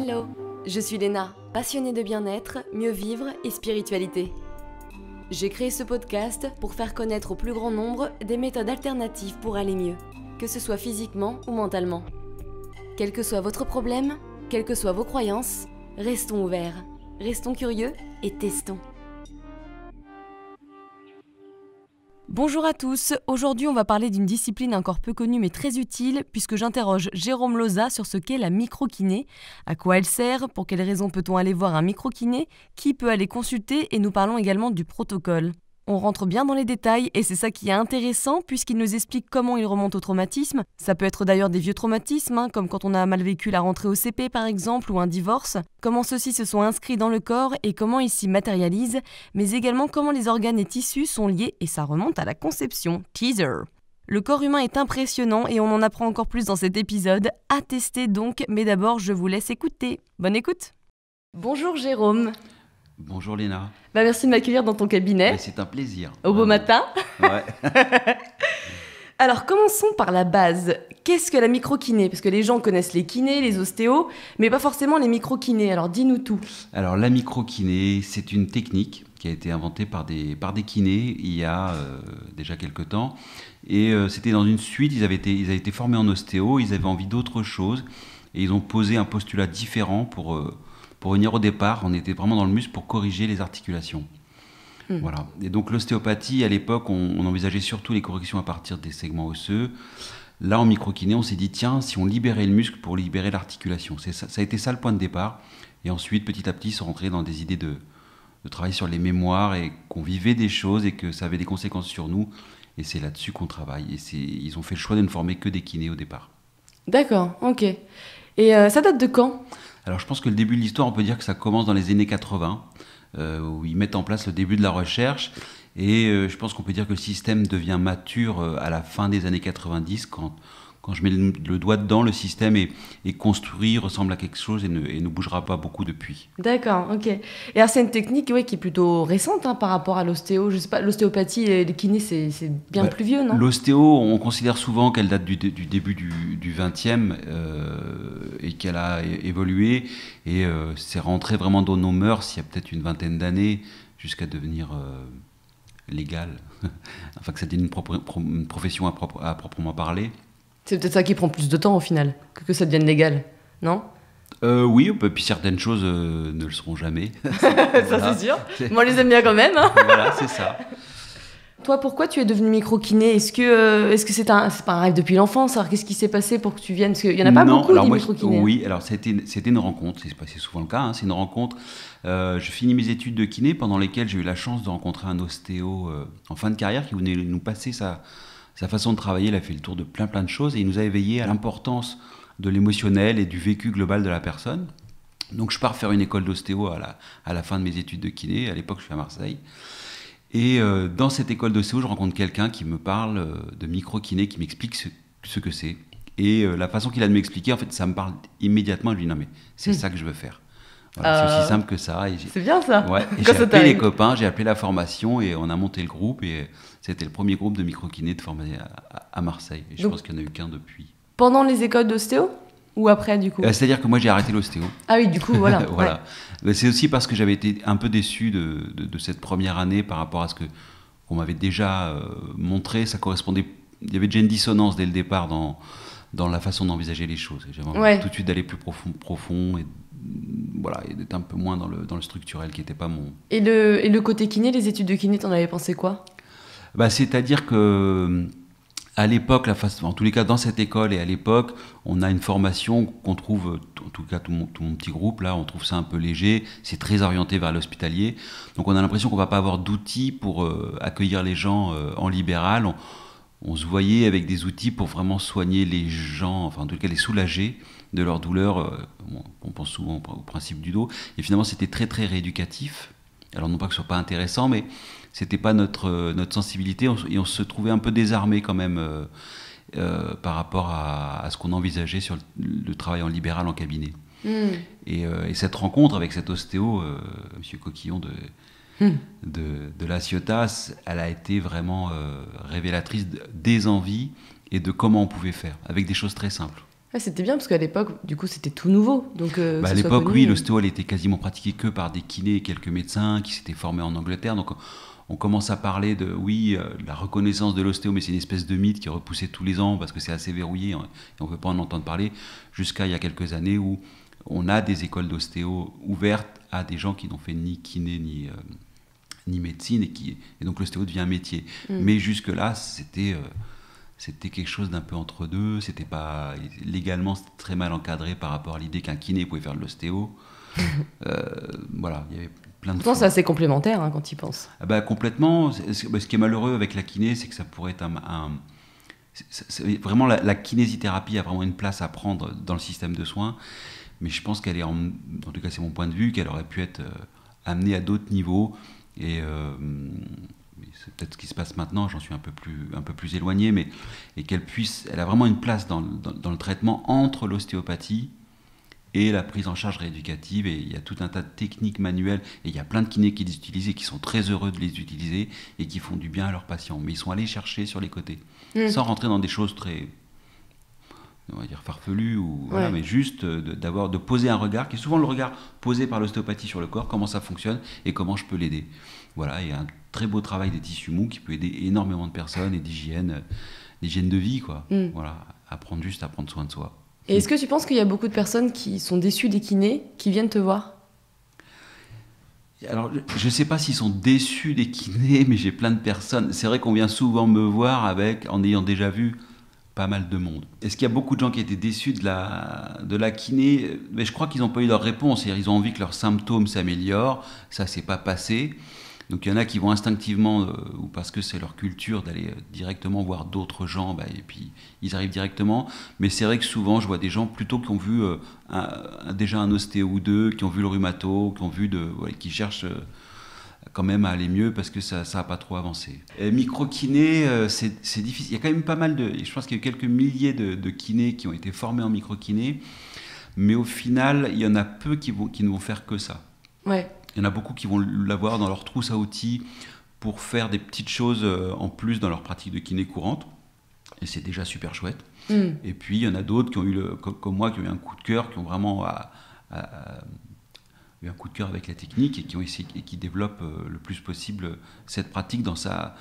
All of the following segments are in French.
Hello, je suis Léna, passionnée de bien-être, mieux vivre et spiritualité. J'ai créé ce podcast pour faire connaître au plus grand nombre des méthodes alternatives pour aller mieux, que ce soit physiquement ou mentalement. Quel que soit votre problème, quelles que soient vos croyances, restons ouverts, restons curieux et testons. Bonjour à tous, aujourd'hui on va parler d'une discipline encore peu connue mais très utile puisque j'interroge Jérôme Loza sur ce qu'est la microkiné, à quoi elle sert, pour quelles raisons peut-on aller voir un microkiné, qui peut aller consulter et nous parlons également du protocole. On rentre bien dans les détails et c'est ça qui est intéressant puisqu'il nous explique comment il remonte au traumatisme. Ça peut être d'ailleurs des vieux traumatismes, comme quand on a mal vécu la rentrée au CP par exemple ou un divorce, comment ceux-ci se sont inscrits dans le corps et comment ils s'y matérialisent, mais également comment les organes et tissus sont liés et ça remonte à la conception. Teaser. Le corps humain est impressionnant et on en apprend encore plus dans cet épisode. À tester donc, mais d'abord je vous laisse écouter. Bonne écoute. Bonjour Jérôme. Bonjour Léna. Merci de m'accueillir dans ton cabinet. C'est un plaisir. Au beau matin. Ouais. Alors commençons par la base. Qu'est-ce que la microkiné ? Parce que les gens connaissent les kinés, les ostéos, mais pas forcément les microkinés. Alors dis-nous tout. Alors la microkiné, c'est une technique qui a été inventée par des kinés il y a déjà quelques temps. Et c'était dans une suite, ils avaient été formés en ostéo, ils avaient envie d'autre chose. Et ils ont posé un postulat différent pour venir au départ. On était vraiment dans le muscle pour corriger les articulations. Voilà. Et donc l'ostéopathie, à l'époque, on envisageait surtout les corrections à partir des segments osseux. Là, en microkiné, on s'est dit, tiens, si on libérait le muscle pour libérer l'articulation. Ça a été ça le point de départ. Et ensuite, petit à petit, ils sont rentrés dans des idées de travailler sur les mémoires et qu'on vivait des choses et que ça avait des conséquences sur nous. Et c'est là-dessus qu'on travaille. Et ils ont fait le choix de ne former que des kinés au départ. D'accord, ok. Et ça date de quand ? Alors, je pense que le début de l'histoire, on peut dire que ça commence dans les années 80. Où ils mettent en place le début de la recherche. Et je pense qu'on peut dire que le système devient mature à la fin des années 90, quand je mets le doigt dedans, le système est construit, ressemble à quelque chose et ne bougera pas beaucoup depuis. D'accord, ok. Et alors c'est une technique qui est plutôt récente par rapport à l'ostéo. Je sais pas, l'ostéopathie et les kinés, c'est bien plus vieux, non ? L'ostéo, on considère souvent qu'elle date du début du 20e et qu'elle a évolué. Et c'est rentré vraiment dans nos mœurs il y a peut-être une vingtaine d'années, jusqu'à devenir légal. Enfin, que ça devienne une profession à proprement parler. C'est peut-être ça qui prend plus de temps au final, que ça devienne légal, non ? Oui, puis certaines choses ne le seront jamais. Ça c'est sûr. Moi, on les aime bien quand même. Voilà, c'est ça. Toi, pourquoi tu es devenu microkiné ? Est-ce que c'est pas un rêve depuis l'enfance ? Alors, qu'est-ce qui s'est passé pour que tu viennes ? Parce qu'il n'y en a pas beaucoup des microkinés. Oui, alors c'était une rencontre, c'est souvent le cas, c'est une rencontre. Je finis mes études de kiné pendant lesquelles j'ai eu la chance de rencontrer un ostéo en fin de carrière qui venait nous passer sa façon de travailler. Il a fait le tour de plein de choses et il nous a éveillé à l'importance de l'émotionnel et du vécu global de la personne. Donc je pars faire une école d'ostéo à la fin de mes études de kiné. À l'époque, je suis à Marseille. Et dans cette école d'ostéo, je rencontre quelqu'un qui me parle de microkiné, qui m'explique ce que c'est. Et la façon qu'il a de m'expliquer, en fait, ça me parle immédiatement. Je lui dis non mais c'est ça que je veux faire. Voilà, c'est aussi simple que ça. C'est bien ça. Ouais, et j'ai appelé les copains, j'ai appelé la formation et on a monté le groupe. Et c'était le premier groupe de microkiné de formé à Marseille. Et je pense qu'il n'y en a eu qu'un depuis. Pendant les écoles d'ostéo ? Ou après, du coup ? C'est-à-dire que moi, j'ai arrêté l'ostéo. Ah oui, du coup, voilà. Voilà. Ouais. C'est aussi parce que j'avais été un peu déçu de cette première année par rapport à ce qu'on m'avait déjà montré. Ça correspondait... Il y avait déjà une dissonance dès le départ dans la façon d'envisager les choses. Et j'avais envie tout de suite d'aller plus profond et, voilà, et d'être un peu moins dans le structurel qui n'était pas mon... Et le côté kiné, les études de kiné, t'en avais pensé quoi ? C'est-à-dire que... À l'époque, en tous les cas dans cette école et à l'époque, on a une formation qu'on trouve, en tout cas tout mon petit groupe, là, on trouve ça un peu léger, c'est très orienté vers l'hospitalier. Donc on a l'impression qu'on ne va pas avoir d'outils pour accueillir les gens en libéral. On se voyait avec des outils pour vraiment soigner les gens, enfin en tout cas les soulager de leur douleur. On pense souvent au principe du dos. Et finalement, c'était très très rééducatif. Alors non pas que ce soit pas intéressant, mais c'était pas notre sensibilité et on se trouvait un peu désarmé quand même par rapport à ce qu'on envisageait sur le travail en libéral en cabinet. Et cette rencontre avec cet ostéo, Monsieur Coquillon de La Ciotat, elle a été vraiment révélatrice des envies et de comment on pouvait faire, avec des choses très simples. Ouais, c'était bien parce qu'à l'époque, du coup, c'était tout nouveau. Donc, À l'époque, oui, l'ostéo, elle était quasiment pratiquée que par des kinés et quelques médecins qui s'étaient formés en Angleterre. Donc, on commence à parler de, la reconnaissance de l'ostéo, mais c'est une espèce de mythe qui est repoussé tous les ans parce que c'est assez verrouillé et on ne veut pas en entendre parler, jusqu'à il y a quelques années où on a des écoles d'ostéo ouvertes à des gens qui n'ont fait ni kiné ni médecine et donc l'ostéo devient un métier. Mais jusque-là, c'était quelque chose d'un peu entre deux. C'était pas légalement, c'était très mal encadré par rapport à l'idée qu'un kiné pouvait faire de l'ostéo. Voilà, il y avait plein de. Pourtant, c'est assez complémentaire quand tu y penses. Complètement. Ce qui est malheureux avec la kiné, c'est que ça pourrait être vraiment la kinésithérapie a vraiment une place à prendre dans le système de soins. Mais je pense qu'elle est, en tout cas, c'est mon point de vue, qu'elle aurait pu être amenée à d'autres niveaux. Et c'est peut-être ce qui se passe maintenant, j'en suis un peu plus éloigné, mais elle a vraiment une place dans le traitement entre l'ostéopathie et la prise en charge rééducative. Et il y a tout un tas de techniques manuelles, et il y a plein de kinés qui les utilisent et qui sont très heureux de les utiliser et qui font du bien à leurs patients. Mais ils sont allés chercher sur les côtés, sans rentrer dans des choses très, on va dire, farfelues, voilà, mais juste de poser un regard, qui est souvent le regard posé par l'ostéopathie sur le corps, comment ça fonctionne et comment je peux l'aider. Voilà, il y a un très beau travail des tissus mous qui peut aider énormément de personnes et d'hygiène de vie, quoi. Voilà, apprendre soin de soi. Et est-ce que tu penses qu'il y a beaucoup de personnes qui sont déçues des kinés, qui viennent te voir? Alors, je ne sais pas s'ils sont déçus des kinés, mais j'ai plein de personnes. C'est vrai qu'on vient souvent me voir en ayant déjà vu pas mal de monde. Est-ce qu'il y a beaucoup de gens qui étaient déçus de la kiné? Mais je crois qu'ils n'ont pas eu leur réponse. C'est-à-dire, ils ont envie que leurs symptômes s'améliorent. Ça ne s'est pas passé. Donc il y en a qui vont instinctivement, ou parce que c'est leur culture, d'aller directement voir d'autres gens, et puis ils arrivent directement. Mais c'est vrai que souvent, je vois des gens plutôt qui ont vu déjà un ostéo ou deux, qui ont vu le rhumato, qui cherchent quand même à aller mieux parce que ça n'a pas trop avancé. Micro-kiné, c'est difficile. Il y a quand même pas mal je pense qu'il y a eu quelques milliers de kinés qui ont été formés en micro-kiné, mais au final, il y en a peu qui ne vont faire que ça. Ouais. Il y en a beaucoup qui vont l'avoir dans leur trousse à outils pour faire des petites choses en plus dans leur pratique de kiné courante. Et c'est déjà super chouette. Et puis, il y en a d'autres qui ont eu, comme moi, qui ont eu un coup de cœur, qui ont vraiment eu un coup de cœur avec la technique et qui ont essayé, et qui développent le plus possible cette pratique dans sa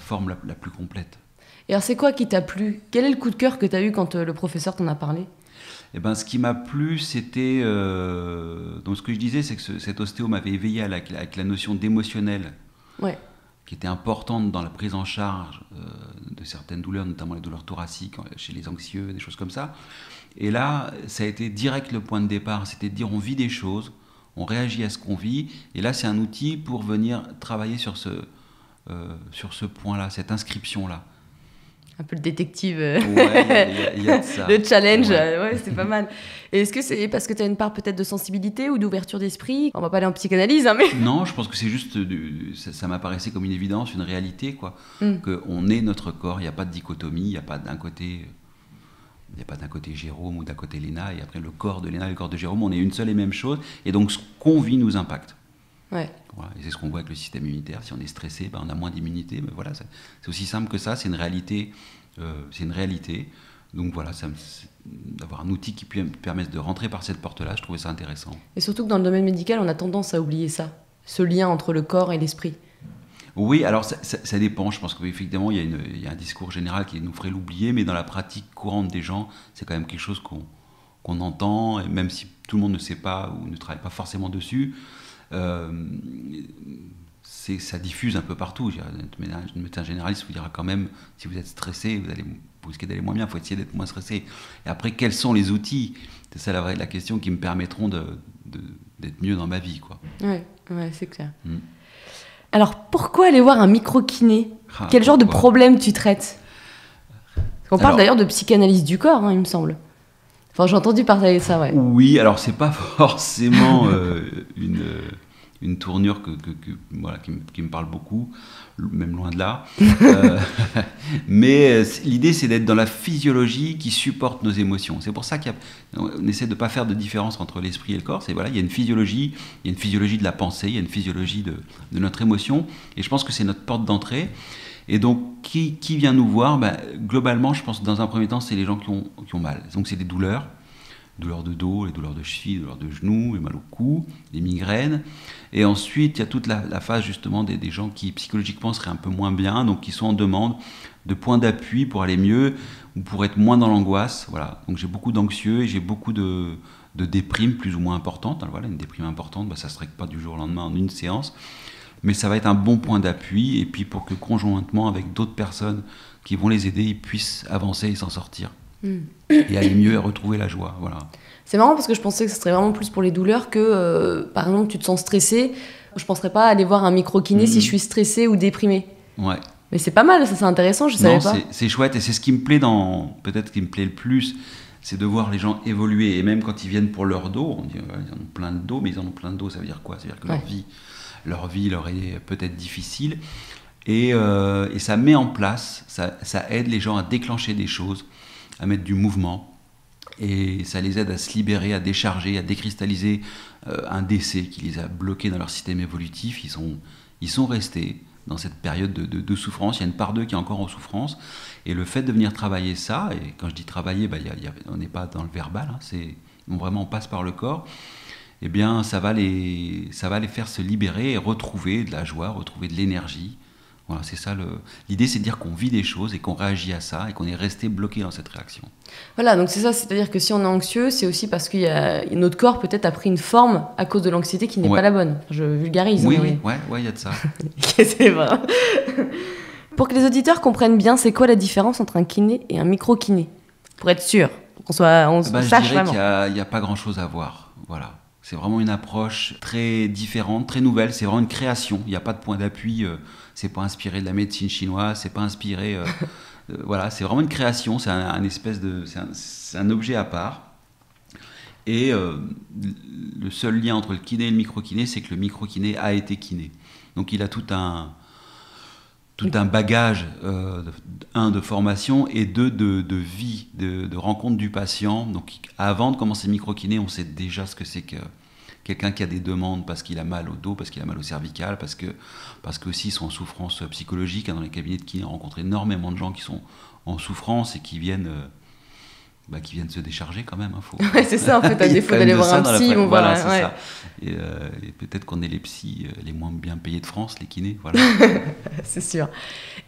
forme la plus complète. Et alors, c'est quoi qui t'a plu? Quel est le coup de cœur que tu as eu quand le professeur t'en a parlé? Ce qui m'a plu, c'était... donc ce que je disais, c'est que cet ostéo m'avait éveillé avec la notion d'émotionnel, qui était importante dans la prise en charge de certaines douleurs, notamment les douleurs thoraciques, chez les anxieux, des choses comme ça. Et là, ça a été direct le point de départ, c'était de dire on vit des choses, on réagit à ce qu'on vit, et là c'est un outil pour venir travailler sur ce point-là, cette inscription-là. Un peu le détective, il y a de ça. Le challenge, c'est pas mal. Et est-ce que c'est parce que tu as une part peut-être de sensibilité ou d'ouverture d'esprit? On va pas aller en psychanalyse, mais... Non, je pense que c'est juste, ça m'apparaissait comme une évidence, une réalité, quoi. Qu'on est notre corps, il n'y a pas de dichotomie, il n'y a pas d'un côté Jérôme ou d'un côté Léna, et après le corps de Léna et le corps de Jérôme, on est une seule et même chose, et donc ce qu'on vit nous impacte. Ouais. Voilà. Et c'est ce qu'on voit avec le système immunitaire. Si on est stressé, on a moins d'immunité. Mais voilà, c'est aussi simple que ça. C'est une réalité. Donc voilà, d'avoir un outil qui permette de rentrer par cette porte-là, je trouvais ça intéressant. Et surtout que dans le domaine médical, on a tendance à oublier ça, ce lien entre le corps et l'esprit. Oui, alors ça dépend. Je pense qu'effectivement, il y a un discours général qui nous ferait l'oublier, mais dans la pratique courante des gens, c'est quand même quelque chose qu'on entend, et même si tout le monde ne sait pas ou ne travaille pas forcément dessus. Ça diffuse un peu partout. Un médecin généraliste vous dira quand même, si vous êtes stressé, vous risquez d'aller moins bien, il faut essayer d'être moins stressé. Et après, quels sont les outils? C'est ça la question qui me permettront d'être mieux dans ma vie, quoi. Ouais, c'est clair. Alors, pourquoi aller voir un micro-kiné? Quel genre de problème tu traites? On parle d'ailleurs de psychanalyse du corps, il me semble. Enfin, j'ai entendu parler de ça, ouais. Oui, alors c'est pas forcément une tournure qui me parle beaucoup, même loin de là. Mais l'idée, c'est d'être dans la physiologie qui supporte nos émotions. C'est pour ça qu'on essaie de ne pas faire de différence entre l'esprit et le corps. Il y a une physiologie de la pensée, il y a une physiologie de notre émotion. Et je pense que c'est notre porte d'entrée. Et donc, qui vient nous voir? globalement, je pense que dans un premier temps, c'est les gens qui ont mal. Donc c'est des douleurs de dos, les douleurs de cheville, les douleurs de genoux, les mal au cou, les migraines. Et ensuite, il y a toute la phase justement des gens qui psychologiquement seraient un peu moins bien, donc qui sont en demande de points d'appui pour aller mieux ou pour être moins dans l'angoisse. Voilà. Donc j'ai beaucoup d'anxieux et j'ai beaucoup de déprimes plus ou moins importantes. Alors voilà, une déprime importante, ça ne se règle pas du jour au lendemain en une séance, mais ça va être un bon point d'appui, et puis pour que conjointement avec d'autres personnes qui vont les aider, ils puissent avancer et s'en sortir. Et aller mieux et retrouver la joie. Voilà. C'est marrant parce que je pensais que ce serait vraiment plus pour les douleurs que, par exemple, tu te sens stressé. Je ne penserais pas aller voir un micro-kiné si je suis stressé ou déprimé. Ouais. Mais c'est pas mal, ça, c'est intéressant, je savais pas. C'est chouette, et c'est ce qui me plaît peut-être ce qui me plaît le plus, c'est de voir les gens évoluer. Et même quand ils viennent pour leur dos, on dit ils en ont plein de dos, mais ils en ont plein de dos, ça veut dire quoi? Ça veut dire que leur vie leur est peut-être difficile. Et ça met en place, ça aide les gens à déclencher des choses, à mettre du mouvement, et ça les aide à se libérer, à décharger, à décristalliser un décès qui les a bloqués dans leur système évolutif. Ils sont restés dans cette période de souffrance. Il y a une part d'eux qui est encore en souffrance, et le fait de venir travailler ça, et quand je dis travailler, on n'est pas dans le verbal, vraiment on passe par le corps, eh bien ça va les faire se libérer et retrouver de la joie, retrouver de l'énergie. Voilà, c'est ça l'idée, c'est de dire qu'on vit des choses et qu'on réagit à ça et qu'on est resté bloqué dans cette réaction. Voilà, donc c'est ça, c'est-à-dire que si on est anxieux, c'est aussi parce que notre corps peut-être a pris une forme à cause de l'anxiété qui n'est pas la bonne. Je vulgarise. Oui, il y a de ça. C'est vrai. Pour que les auditeurs comprennent bien, c'est quoi la différence entre un kiné et un micro-kiné? Pour être sûr, qu'on sache vraiment. Il n'y a pas grand-chose à voir. Voilà. C'est vraiment une approche très différente, très nouvelle. C'est vraiment une création. Il n'y a pas de point d'appui. C'est pas inspiré de la médecine chinoise. C'est pas inspiré. Voilà, c'est vraiment une création. C'est c'est un objet à part. Et le seul lien entre le kiné et le micro-kiné, c'est que le micro-kiné a été kiné. Donc il a tout un bagage, de formation, et de vie, de rencontre du patient. Donc avant de commencer le micro-kiné, on sait déjà ce que c'est que quelqu'un qui a des demandes parce qu'il a mal au dos, parce qu'il a mal au cervical, parce que aussi ils sont en souffrance psychologique. Dans les cabinets de kiné, on rencontre énormément de gens qui sont en souffrance et qui viennent se décharger quand même. C'est ça, en fait, à défaut d'aller voir un psy. Voilà, c'est ça. Et peut-être qu'on est les psys les moins bien payés de France, les kinés. Voilà. C'est sûr.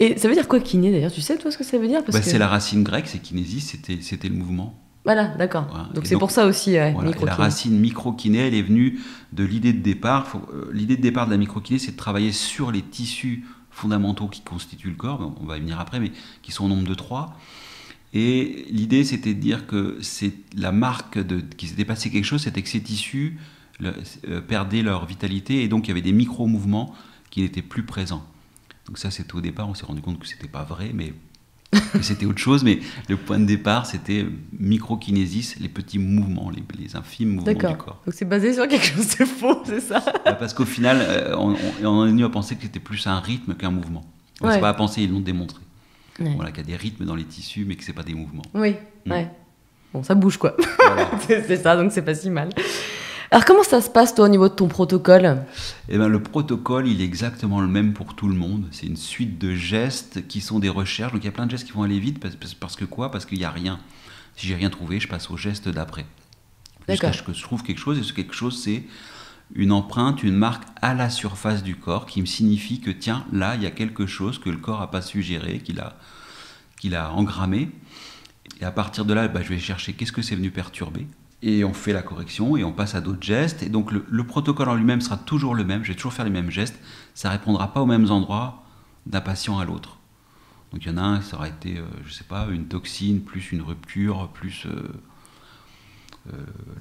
Et ça veut dire quoi, kiné, d'ailleurs? Tu sais, toi, ce que ça veut dire? C'est la racine grecque, c'est kinésis, c'était le mouvement. Voilà, d'accord. Voilà. Donc c'est pour ça aussi, micro-kiné. La racine micro-kiné, elle est venue de l'idée de départ. L'idée de départ de la micro-kiné, c'est de travailler sur les tissus fondamentaux qui constituent le corps, on va y venir après, mais qui sont au nombre de 3. Et l'idée, c'était de dire que c'est la marque qu'il s'était passé quelque chose, c'était que ces tissus perdaient leur vitalité, et donc il y avait des micro-mouvements qui n'étaient plus présents. Donc ça, c'était au départ, on s'est rendu compte que c'était pas vrai, mais que c'était autre chose. Mais le point de départ, c'était microkinésis, les petits mouvements, les infimes mouvements du corps. Donc c'est basé sur quelque chose de faux, c'est ça? Parce qu'au final, on en est venu à penser que c'était plus un rythme qu'un mouvement. On ne s'est pas à penser, ils l'ont démontré. Voilà, qu'il y a des rythmes dans les tissus, mais que c'est pas des mouvements. Oui, Bon, ça bouge, quoi. Voilà. C'est ça, donc c'est pas si mal. Alors, comment ça se passe, toi, au niveau de ton protocole? Le protocole, il est exactement le même pour tout le monde. C'est une suite de gestes qui sont des recherches. Donc, il y a plein de gestes qui vont aller vite. Parce qu'il n'y a rien. Si j'ai rien trouvé, je passe au geste d'après. Jusqu'à ce que je trouve quelque chose. Et ce quelque chose, c'est une empreinte, une marque à la surface du corps qui me signifie que, tiens, là, il y a quelque chose que le corps n'a pas su gérer, qu'il a engrammé. Et à partir de là, je vais chercher qu'est-ce que c'est venu perturber. Et on fait la correction et on passe à d'autres gestes. Et donc le protocole en lui-même sera toujours le même. Je vais toujours faire les mêmes gestes. Ça ne répondra pas aux mêmes endroits d'un patient à l'autre. Donc il y en a un, ça aura été, une toxine, plus une rupture, plus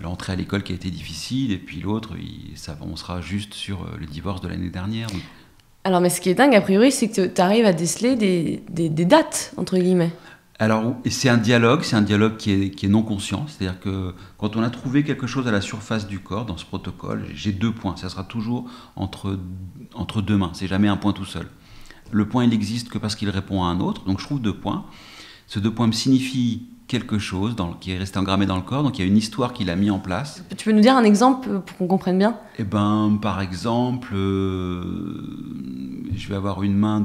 l'entrée à l'école qui a été difficile. Et puis l'autre, on sera juste sur le divorce de l'année dernière. Donc... Alors, mais ce qui est dingue, a priori, c'est que tu arrives à déceler des dates, entre guillemets. Alors, c'est un dialogue qui est non conscient. C'est-à-dire que quand on a trouvé quelque chose à la surface du corps, dans ce protocole, j'ai 2 points. Ça sera toujours entre 2 mains. C'est jamais un point tout seul. Le point, il n'existe que parce qu'il répond à un autre. Donc, je trouve 2 points. Ces 2 points me signifient quelque chose qui est resté engrammé dans le corps. Donc, il y a une histoire qu'il a mis en place. Tu peux nous dire un exemple pour qu'on comprenne bien? Par exemple, je vais avoir une main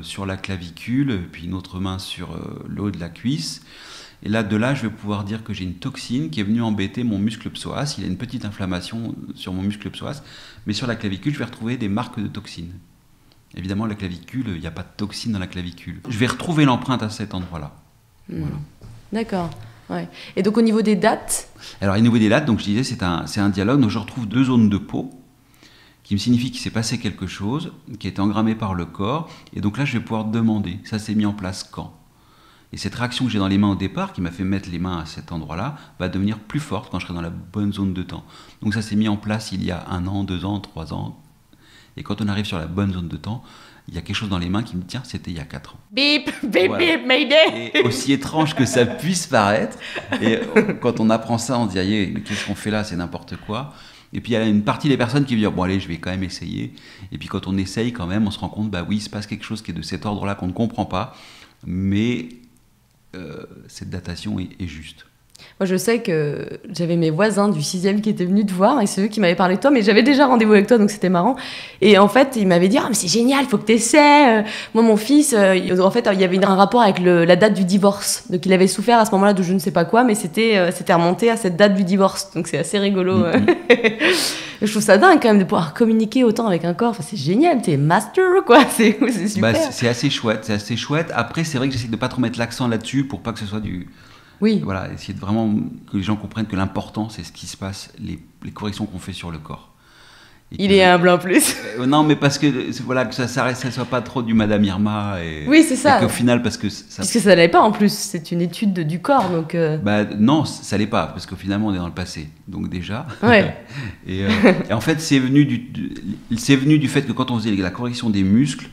sur la clavicule, puis une autre main sur le haut de la cuisse. Et là, je vais pouvoir dire que j'ai une toxine qui est venue embêter mon muscle psoas. Il y a une petite inflammation sur mon muscle psoas, mais sur la clavicule, je vais retrouver des marques de toxines. Évidemment, la clavicule, il n'y a pas de toxine dans la clavicule. Je vais retrouver l'empreinte à cet endroit-là. Voilà. D'accord. Ouais. Et donc au niveau des dates? Alors au niveau des dates, donc je disais, c'est un dialogue. Donc je retrouve 2 zones de peau qui me signifient qu'il s'est passé quelque chose, qui a été engrammé par le corps. Et donc là, je vais pouvoir demander, ça s'est mis en place quand? Et cette réaction que j'ai dans les mains au départ, qui m'a fait mettre les mains à cet endroit-là, va devenir plus forte quand je serai dans la bonne zone de temps. Donc ça s'est mis en place il y a 1 an, 2 ans, 3 ans. Et quand on arrive sur la bonne zone de temps, il y a quelque chose dans les mains qui me dit, tiens, c'était il y a 4 ans. Bip, bip, voilà. Bip, Mayday. Et aussi étrange que ça puisse paraître, et quand on apprend ça, on se dit, mais qu'est-ce qu'on fait là, c'est n'importe quoi. Et puis il y a une partie des personnes qui vont dire, bon allez, je vais quand même essayer. Et puis quand on essaye quand même, on se rend compte, bah oui, il se passe quelque chose qui est de cet ordre-là qu'on ne comprend pas, mais cette datation est juste. Moi, je sais que j'avais mes voisins du 6e qui étaient venus te voir et c'est eux qui m'avaient parlé de toi, mais j'avais déjà rendez-vous avec toi, donc c'était marrant. Et en fait, ils m'avaient dit « Ah, mais c'est génial, il faut que tu essaies !» Moi, mon fils, en fait, il y avait un rapport avec la date du divorce. Donc, il avait souffert à ce moment-là de je ne sais pas quoi, mais c'était remonté à cette date du divorce. Donc, c'est assez rigolo. Je trouve ça dingue quand même de pouvoir communiquer autant avec un corps. Enfin, c'est génial, t'es master, quoi. C'est super. Bah, c'est assez chouette. Après, c'est vrai que j'essaie de pas trop mettre l'accent là-dessus pour pas que ce soit du... Oui. Voilà, essayer de vraiment que les gens comprennent que l'important, c'est ce qui se passe, les corrections qu'on fait sur le corps. Il est humble en plus. Non, mais parce que voilà, que ça soit pas trop du Madame Irma. Oui, c'est ça. Et qu'au final, parce que ça l'est pas en plus, c'est une étude du corps, donc. Bah non, ça l'est pas, parce qu'au final, on est dans le passé, donc déjà. Ouais. et en fait, c'est venu du fait que quand on faisait la correction des muscles,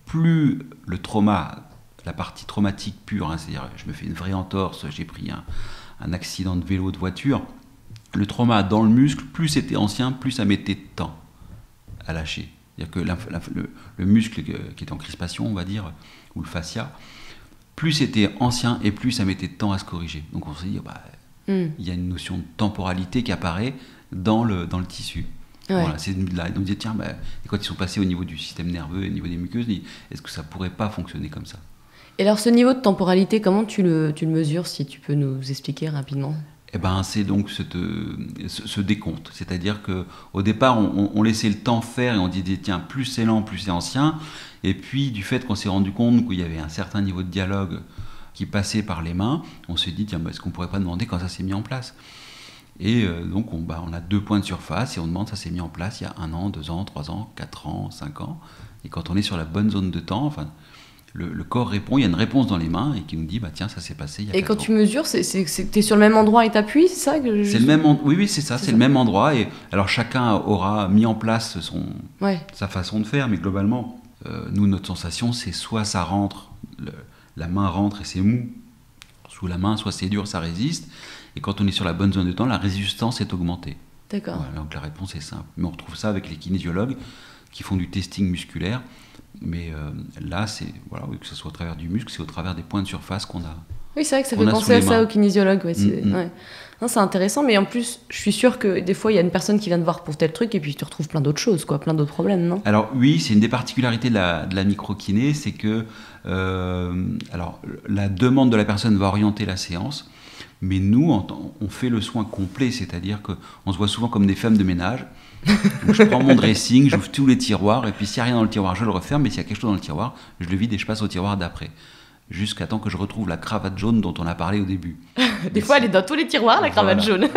plus le trauma, la partie traumatique pure, hein, c'est-à-dire je me fais une vraie entorse, j'ai pris un accident de vélo, de voiture, le trauma dans le muscle, plus c'était ancien, plus ça mettait de temps à lâcher. C'est-à-dire que le muscle qui est en crispation, on va dire, ou le fascia, plus c'était ancien et plus ça mettait de temps à se corriger. Donc on se dit, il y a une notion de temporalité qui apparaît dans le tissu. Ouais. Voilà, c'est là. Donc on dit, tiens, et quand ils sont passés au niveau du système nerveux et au niveau des muqueuses, est-ce que ça pourrait pas fonctionner comme ça? Et alors ce niveau de temporalité, comment tu le mesures, si tu peux nous expliquer rapidement? Eh ben, c'est donc ce décompte. C'est-à-dire qu'au départ, on laissait le temps faire et on disait, tiens, plus c'est lent, plus c'est ancien. Et puis, du fait qu'on s'est rendu compte qu'il y avait un certain niveau de dialogue qui passait par les mains, on s'est dit, tiens, est-ce qu'on ne pourrait pas demander quand ça s'est mis en place? Et donc, on a 2 points de surface et on demande, ça s'est mis en place il y a 1 an, 2 ans, 3 ans, 4 ans, 5 ans. Et quand on est sur la bonne zone de temps, enfin... Le corps répond, il y a une réponse dans les mains et qui nous dit, tiens, ça s'est passé il y a 4 ans. Et quand tu mesures, t'es sur le même endroit et t'appuies, c'est ça c'est le même Oui, c'est ça, c'est le même endroit. Et alors chacun aura mis en place sa façon de faire, mais globalement, nous, notre sensation, c'est soit ça rentre, la main rentre et c'est mou sous la main, soit c'est dur, ça résiste. Et quand on est sur la bonne zone de temps, la résistance est augmentée. D'accord. Voilà, donc la réponse est simple. Mais on retrouve ça avec les kinésiologues qui font du testing musculaire. Mais là, que ce soit au travers du muscle, c'est au travers des points de surface qu'on a. Oui, c'est vrai que ça fait penser à ça au kinésiologue. Ouais, c'est intéressant, mais en plus, je suis sûre que des fois, il y a une personne qui vient te voir pour tel truc et puis tu retrouves plein d'autres choses, plein d'autres problèmes, non? Alors oui, c'est une des particularités de la microkiné, c'est que la demande de la personne va orienter la séance, mais nous, on fait le soin complet, c'est-à-dire qu'on se voit souvent comme des femmes de ménage. Donc je prends mon dressing, j'ouvre tous les tiroirs, et puis s'il n'y a rien dans le tiroir, je le referme, mais s'il y a quelque chose dans le tiroir, je le vide et je passe au tiroir d'après. Jusqu'à temps que je retrouve la cravate jaune dont on a parlé au début. Des fois, elle est dans tous les tiroirs, la cravate jaune.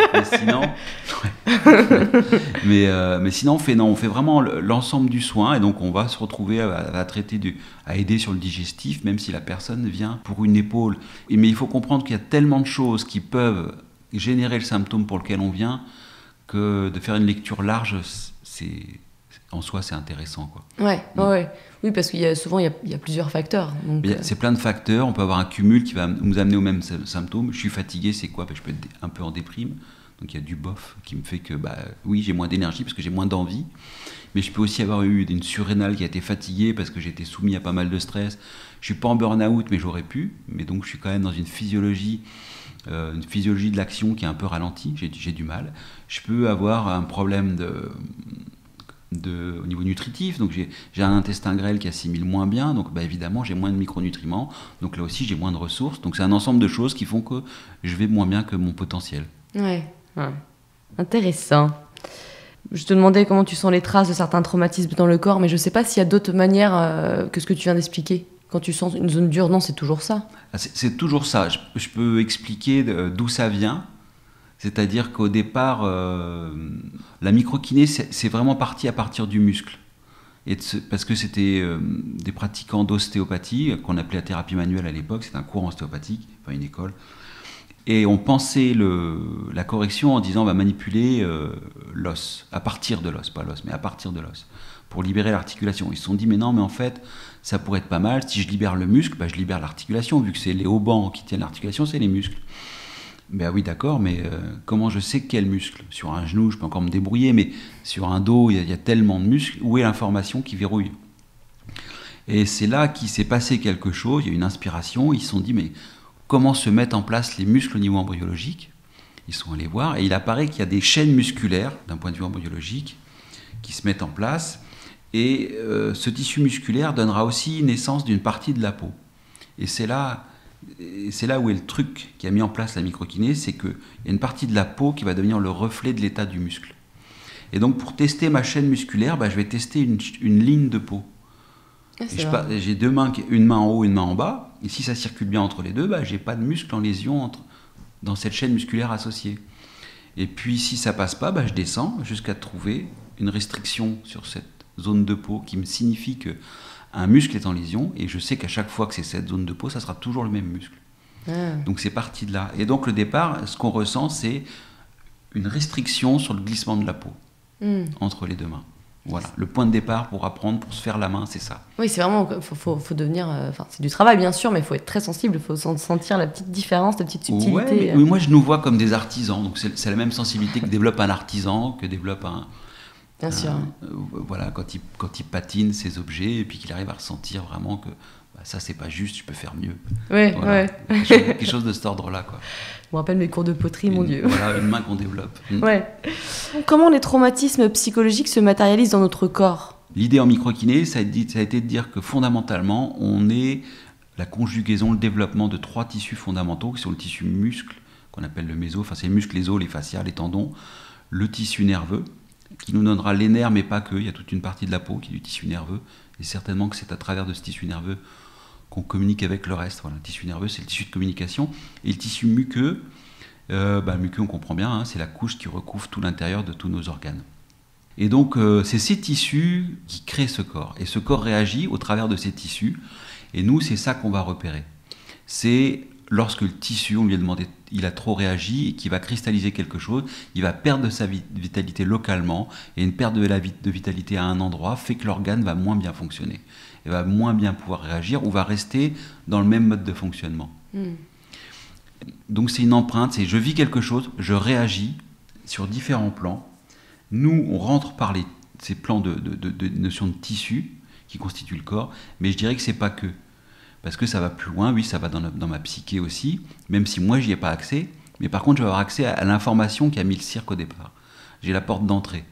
Mais sinon, on fait vraiment l'ensemble du soin, et donc on va se retrouver à aider sur le digestif, même si la personne vient pour une épaule. Mais il faut comprendre qu'il y a tellement de choses qui peuvent générer le symptôme pour lequel on vient, que de faire une lecture large, en soi, c'est intéressant, quoi. Ouais. Oui, parce qu'il y a plusieurs facteurs. C'est plein de facteurs. On peut avoir un cumul qui va nous amener aux mêmes symptômes. Je suis fatigué, c'est quoi? Je peux être un peu en déprime. Donc il y a du bof qui me fait que, oui, j'ai moins d'énergie parce que j'ai moins d'envie. Mais je peux aussi avoir eu une surrénale qui a été fatiguée parce que j'ai été soumis à pas mal de stress. Je suis pas en burn-out, mais j'aurais pu. Mais donc je suis quand même dans une physiologie de l'action qui est un peu ralentie. J'ai du mal. Je peux avoir un problème au niveau nutritif, donc j'ai un intestin grêle qui assimile moins bien, donc évidemment j'ai moins de micronutriments, donc là aussi j'ai moins de ressources, donc c'est un ensemble de choses qui font que je vais moins bien que mon potentiel. Ouais. Intéressant. Je te demandais comment tu sens les traces de certains traumatismes dans le corps, mais je ne sais pas s'il y a d'autres manières que ce que tu viens d'expliquer. Quand tu sens une zone dure, non, c'est toujours ça. C'est toujours ça. Je peux expliquer d'où ça vient. C'est-à-dire qu'au départ, la microkiné, c'est vraiment parti à partir du muscle. Parce que c'était des pratiquants d'ostéopathie, qu'on appelait la thérapie manuelle à l'époque, c'était un cours ostéopathique, enfin une école. Et on pensait la correction en disant on va manipuler l'os, à partir de l'os, pas l'os, mais à partir de l'os, pour libérer l'articulation. Ils se sont dit mais non, mais en fait, ça pourrait être pas mal, si je libère le muscle, je libère l'articulation, vu que c'est les haubans qui tiennent l'articulation, c'est les muscles. Ben oui, d'accord, mais comment je sais quel muscle? Sur un genou, je peux encore me débrouiller, mais sur un dos, il y a tellement de muscles, où est l'information qui verrouille? Et c'est là qu'il s'est passé quelque chose, il y a eu une inspiration, ils se sont dit mais comment se mettent en place les muscles au niveau embryologique? Ils sont allés voir, et il apparaît qu'il y a des chaînes musculaires, d'un point de vue embryologique, qui se mettent en place, et ce tissu musculaire donnera aussi naissance d'une partie de la peau. Et c'est là où est le truc qui a mis en place la microkiné, c'est qu'il y a une partie de la peau qui va devenir le reflet de l'état du muscle. Et donc pour tester ma chaîne musculaire, je vais tester une ligne de peau. J'ai deux mains, une main en haut, une main en bas, et si ça circule bien entre les deux, j'ai pas de muscle en lésion dans cette chaîne musculaire associée. Et puis si ça passe pas, je descends jusqu'à trouver une restriction sur cette zone de peau qui me signifie qu'un muscle est en lésion, et je sais qu'à chaque fois que c'est cette zone de peau, ça sera toujours le même muscle. Donc c'est parti de là. Et donc le départ, ce qu'on ressent, c'est une restriction sur le glissement de la peau entre les deux mains. Voilà, le point de départ pour apprendre, pour se faire la main, c'est ça. Oui, c'est vraiment, faut devenir, c'est du travail bien sûr, mais il faut être très sensible, il faut sentir la petite différence, la petite subtilité. Ouais, mais moi je nous vois comme des artisans, donc c'est la même sensibilité que développe un artisan, que développe bien sûr. Voilà, quand il patine ses objets, et puis qu'il arrive à ressentir vraiment que ça c'est pas juste, je peux faire mieux. Ouais, voilà. ouais. Quelque chose de cet ordre-là, quoi. Je me rappelle mes cours de poterie, mon Dieu. Voilà, une main qu'on développe. Ouais. Comment les traumatismes psychologiques se matérialisent dans notre corps? L'idée en microkiné, ça a été de dire que fondamentalement, on est la conjugaison, le développement de trois tissus fondamentaux, qui sont le tissu muscle, qu'on appelle le méso, enfin c'est les muscles, les os, les fascias, les tendons, le tissu nerveux, qui nous donnera les nerfs, mais pas que, il y a toute une partie de la peau qui est du tissu nerveux, et certainement que c'est à travers de ce tissu nerveux qu'on communique avec le reste. Voilà, le tissu nerveux, c'est le tissu de communication. Et le tissu muqueux, muqueux, on comprend bien, c'est la couche qui recouvre tout l'intérieur de tous nos organes. Et donc, c'est ces tissus qui créent ce corps. Et ce corps réagit au travers de ces tissus. Et nous, c'est ça qu'on va repérer. C'est lorsque le tissu, on lui a demandé, il a trop réagi et qu'il va cristalliser quelque chose, il va perdre de sa vitalité localement. Et une perte de vitalité à un endroit fait que l'organe va moins bien fonctionner. Et va moins bien pouvoir réagir ou va rester dans le même mode de fonctionnement. Donc c'est une empreinte, c'est je vis quelque chose, je réagis sur différents plans. Nous, on rentre par ces plans de notion de tissu qui constituent le corps, mais je dirais que c'est pas que. Parce que ça va plus loin, oui, ça va dans ma psyché aussi, même si moi, j'y ai pas accès, mais par contre, je vais avoir accès à l'information qui a mis le cirque au départ. J'ai la porte d'entrée.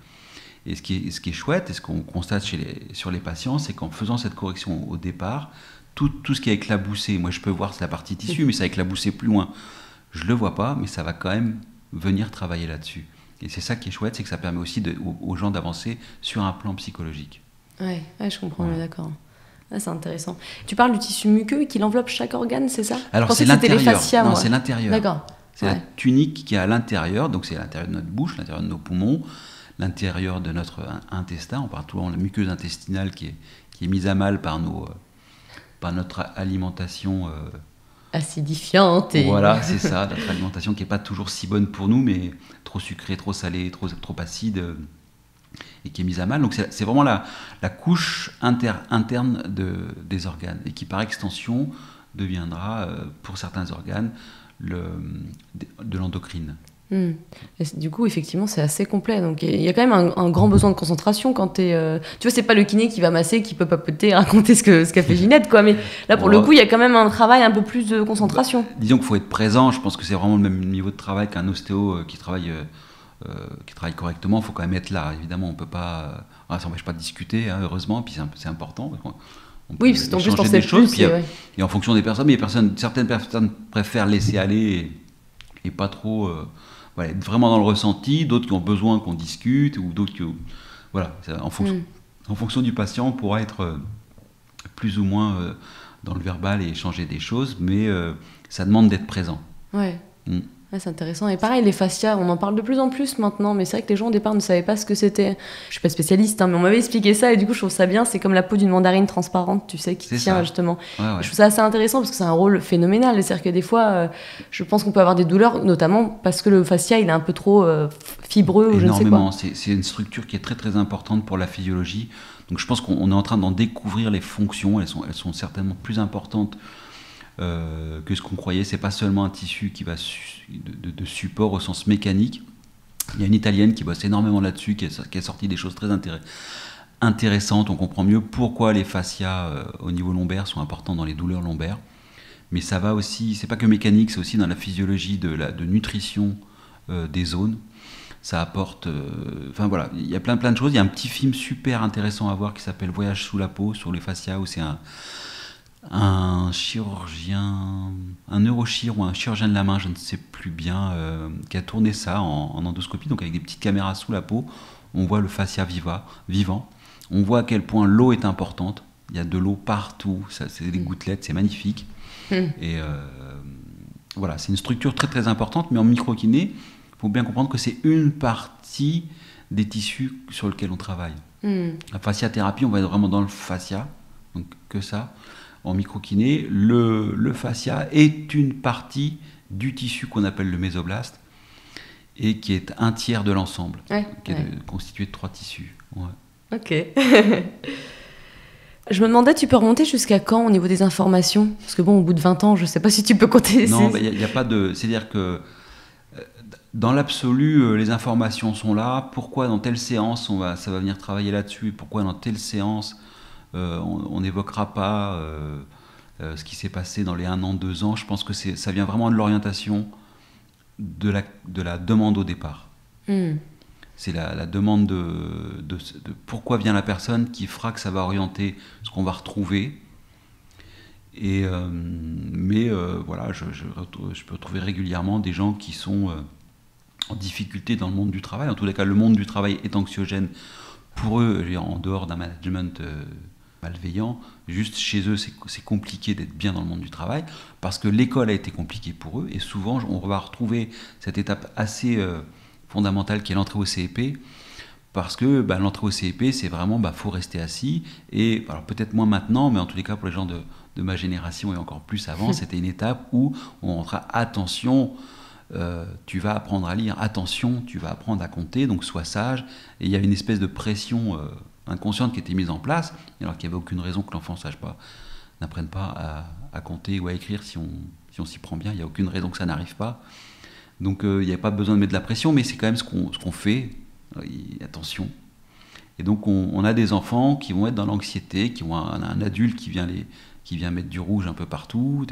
Et ce qui est chouette, et ce qu'on constate sur les patients, c'est qu'en faisant cette correction au départ, tout ce qui est éclaboussé, moi je peux voir la partie tissu, mais ça a éclaboussé plus loin. Je le vois pas, mais ça va quand même venir travailler là-dessus. Et c'est ça qui est chouette, c'est que ça permet aussi aux gens d'avancer sur un plan psychologique. Ouais, je comprends, ouais. D'accord. C'est intéressant. Tu parles du tissu muqueux qui enveloppe chaque organe, c'est ça? Alors c'est l'intérieur. Les fascias, non, c'est l'intérieur. D'accord. C'est la tunique qui est à l'intérieur, donc c'est à l'intérieur de notre bouche, l'intérieur de nos poumons, l'intérieur de notre intestin. On parle souvent de la muqueuse intestinale qui est mise à mal par notre alimentation acidifiante. Voilà, c'est ça, notre alimentation qui n'est pas toujours si bonne pour nous, mais trop sucrée, trop salée, trop acide, et qui est mise à mal. Donc c'est vraiment la couche interne des organes, et qui par extension deviendra, pour certains organes, de l'endocrine. Et du coup, effectivement, c'est assez complet. Donc, il y a quand même un grand besoin de concentration quand t'es... Tu vois, c'est pas le kiné qui va masser, qui peut papoter et raconter ce qu'a fait Ginette, quoi. Mais là, pour le coup, il y a quand même un travail un peu plus de concentration. Disons qu'il faut être présent. Je pense que c'est vraiment le même niveau de travail qu'un ostéo qui travaille qui travaille correctement, il faut quand même être là. Évidemment, on peut pas, ça n'empêche pas de discuter, hein, heureusement, puis c'est important. On peut Oui, parce qu'en plus, échanger t'en des sais choses, plus. et en fonction des personnes, certaines personnes préfèrent laisser aller et pas trop être vraiment dans le ressenti, d'autres qui ont besoin qu'on discute, ou d'autres qui... Voilà, en fonction du patient, on pourra être plus ou moins dans le verbal et échanger des choses, mais ça demande d'être présent. Ouais. Ouais, c'est intéressant. Et pareil, les fascias, on en parle de plus en plus maintenant, mais c'est vrai que les gens au départ ne savaient pas ce que c'était. Je suis pas spécialiste, hein, mais on m'avait expliqué ça, et du coup, je trouve ça bien. C'est comme la peau d'une mandarine transparente, tu sais, qui tient justement. Ouais. Je trouve ça assez intéressant parce que c'est un rôle phénoménal. C'est-à-dire que des fois, je pense qu'on peut avoir des douleurs, notamment parce que le fascia, il est un peu trop fibreux ou je ne sais quoi. C'est une structure qui est très très importante pour la physiologie. Donc je pense qu'on est en train d'en découvrir les fonctions. Elles sont certainement plus importantes que ce qu'on croyait. C'est pas seulement un tissu qui va de support au sens mécanique. Il y a une Italienne qui bosse énormément là-dessus, qui a sorti des choses très intéressantes. On comprend mieux pourquoi les fascias au niveau lombaire sont importants dans les douleurs lombaires. Mais ça va aussi, c'est pas que mécanique, c'est aussi dans la physiologie de nutrition des zones. Ça apporte, enfin voilà, il y a plein de choses. Il y a un petit film super intéressant à voir qui s'appelle Voyage sous la peau sur les fascias, où c'est un chirurgien, un neurochir ou un chirurgien de la main, je ne sais plus bien, qui a tourné ça en endoscopie, donc avec des petites caméras sous la peau. On voit le fascia vivant. On voit à quel point l'eau est importante. Il y a de l'eau partout, c'est des gouttelettes, c'est magnifique. Et voilà, c'est une structure très très importante, mais en microkiné, il faut bien comprendre que c'est une partie des tissus sur lesquels on travaille. La fasciathérapie, on va être vraiment dans le fascia, donc que ça. En microkiné, le fascia est une partie du tissu qu'on appelle le mésoblaste et qui est un tiers de l'ensemble, qui est constitué de 3 tissus. Ouais. Ok. Je me demandais, tu peux remonter jusqu'à quand au niveau des informations? Parce que bon, au bout de 20 ans, je ne sais pas si tu peux compter. Non, il n'y a pas de... C'est-à-dire que dans l'absolu, les informations sont là. Pourquoi dans telle séance, ça va venir travailler là-dessus? Pourquoi dans telle séance, on n'évoquera pas ce qui s'est passé dans les 1 an, 2 ans? Je pense que ça vient vraiment de l'orientation de la demande au départ. C'est la demande de pourquoi vient la personne qui fera que ça va orienter ce qu'on va retrouver. Et, voilà, je peux retrouver régulièrement des gens qui sont en difficulté dans le monde du travail. En tous les cas, le monde du travail est anxiogène pour eux, en dehors d'un management malveillant. Juste chez eux, c'est compliqué d'être bien dans le monde du travail parce que l'école a été compliquée pour eux. Et souvent, on va retrouver cette étape assez fondamentale qui est l'entrée au CEP. Parce que l'entrée au CEP, c'est vraiment, faut rester assis. Et alors peut-être moins maintenant, mais en tous les cas, pour les gens de ma génération et encore plus avant, c'était une étape où on rentra, attention, tu vas apprendre à lire, attention, tu vas apprendre à compter, donc sois sage. Et il y a une espèce de pression inconsciente qui était mise en place, alors qu'il n'y avait aucune raison que l'enfant n'apprenne pas à compter ou à écrire si on s'y prend bien. Il n'y a aucune raison que ça n'arrive pas. Donc il n'y a pas besoin de mettre de la pression, mais c'est quand même ce qu'on fait. Attention. Et donc on a des enfants qui vont être dans l'anxiété, qui ont un adulte qui vient mettre du rouge un peu partout.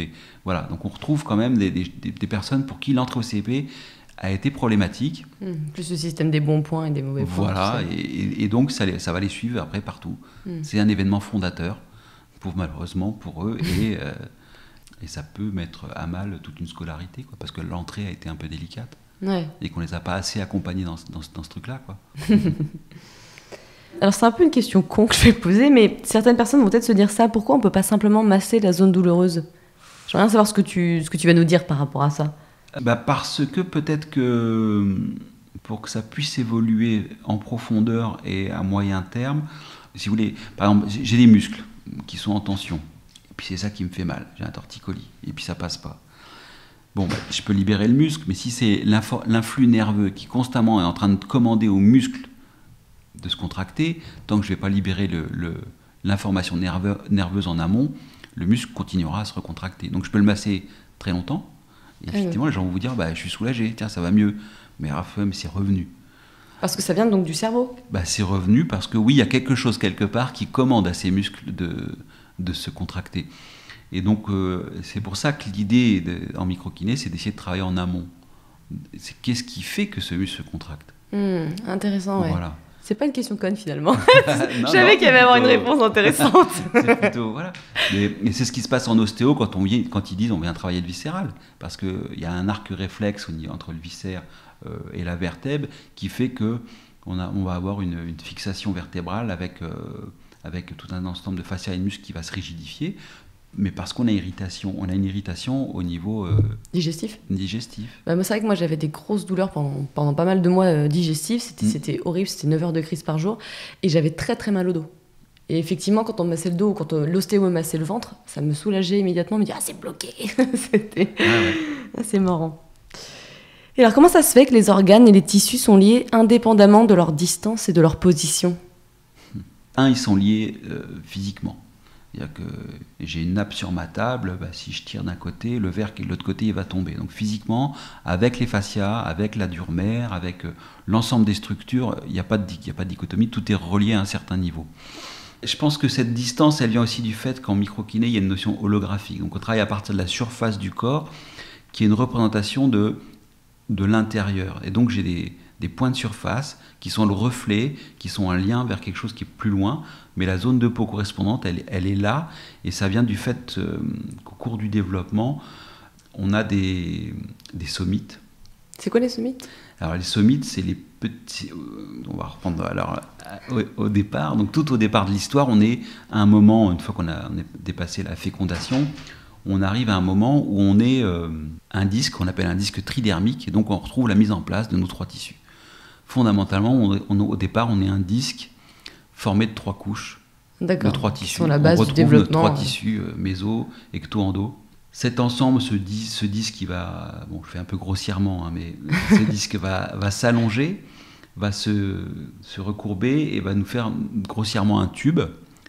Voilà. Donc on retrouve quand même des personnes pour qui l'entrée au CEP a été problématique. Plus le système des bons points et des mauvais points. Voilà, et donc ça va les suivre après partout. C'est un événement fondateur, malheureusement pour eux, et ça peut mettre à mal toute une scolarité, quoi, parce que l'entrée a été un peu délicate. Ouais. Et qu'on les a pas assez accompagnés dans ce truc-là, quoi. Alors c'est un peu une question con que je vais poser, mais certaines personnes vont peut-être se dire ça. Pourquoi on peut pas simplement masser la zone douloureuse? J'aimerais bien savoir ce que tu vas nous dire par rapport à ça. Parce que peut-être que pour que ça puisse évoluer en profondeur et à moyen terme, si vous voulez, par exemple, j'ai des muscles qui sont en tension, et puis c'est ça qui me fait mal, j'ai un torticolis, et puis ça passe pas. Bon, je peux libérer le muscle, mais si c'est l'influx nerveux qui constamment est en train de commander au muscle de se contracter, tant que je ne vais pas libérer l'information nerveuse en amont, le muscle continuera à se recontracter. Donc je peux le masser très longtemps, et effectivement les gens vont vous dire je suis soulagé, tiens ça va mieux, mais c'est revenu. Parce que ça vient donc du cerveau? C'est revenu parce que oui, il y a quelque chose quelque part qui commande à ces muscles de se contracter. Et donc, c'est pour ça que l'idée en microkiné, c'est d'essayer de travailler en amont. Qu'est-ce qui fait que ce muscle se contracte? Intéressant, ouais. Voilà. C'est pas une question conne finalement. Non, Je savais qu'il y avait avoir une réponse intéressante. C'est plutôt, voilà. Mais c'est ce qui se passe en ostéo quand ils disent on vient travailler le viscéral. Parce qu'il y a un arc réflexe entre le viscère et la vertèbre qui fait qu'on va avoir une fixation vertébrale avec tout un ensemble de fascia et de muscles qui va se rigidifier. Mais parce qu'on a une irritation au niveau Digestif. digestif. C'est vrai que moi j'avais des grosses douleurs pendant pas mal de mois digestifs. C'était horrible, c'était 9 heures de crise par jour. Et j'avais très très mal au dos. Et effectivement, quand on me massait le dos ou quand l'ostéo me massait le ventre, ça me soulageait immédiatement. Me dire, c'est bloqué. C'était assez marrant. Et alors, comment ça se fait que les organes et les tissus sont liés indépendamment de leur distance et de leur position ? Ils sont liés physiquement. C'est-à-dire que j'ai une nappe sur ma table, si je tire d'un côté, le verre qui est de l'autre côté, il va tomber. Donc physiquement, avec les fascias, avec la dure mère, avec l'ensemble des structures, il n'y a pas de dichotomie, tout est relié à un certain niveau. Je pense que cette distance, elle vient aussi du fait qu'en microkiné, il y a une notion holographique. Donc on travaille à partir de la surface du corps, qui est une représentation de l'intérieur. Et donc j'ai des points de surface qui sont le reflet, qui sont un lien vers quelque chose qui est plus loin, mais la zone de peau correspondante, elle est là, et ça vient du fait qu'au cours du développement, on a des somites. C'est quoi les somites ? Alors les somites, c'est les petits... on va reprendre alors, au départ. Donc tout au départ de l'histoire, on est à un moment, une fois qu'on a dépassé la fécondation, on arrive à un moment où on est un disque, qu'on appelle un disque tridermique, et donc on retrouve la mise en place de nos 3 tissus. Fondamentalement, au départ, on est un disque formé de 3 couches, de 3 tissus. Sont la base on du retrouve nos développement. 3 tissus, méso, ecto-endo. Cet ensemble, ce disque qui va, je fais un peu grossièrement, mais ce disque va s'allonger, va se recourber et va nous faire grossièrement un tube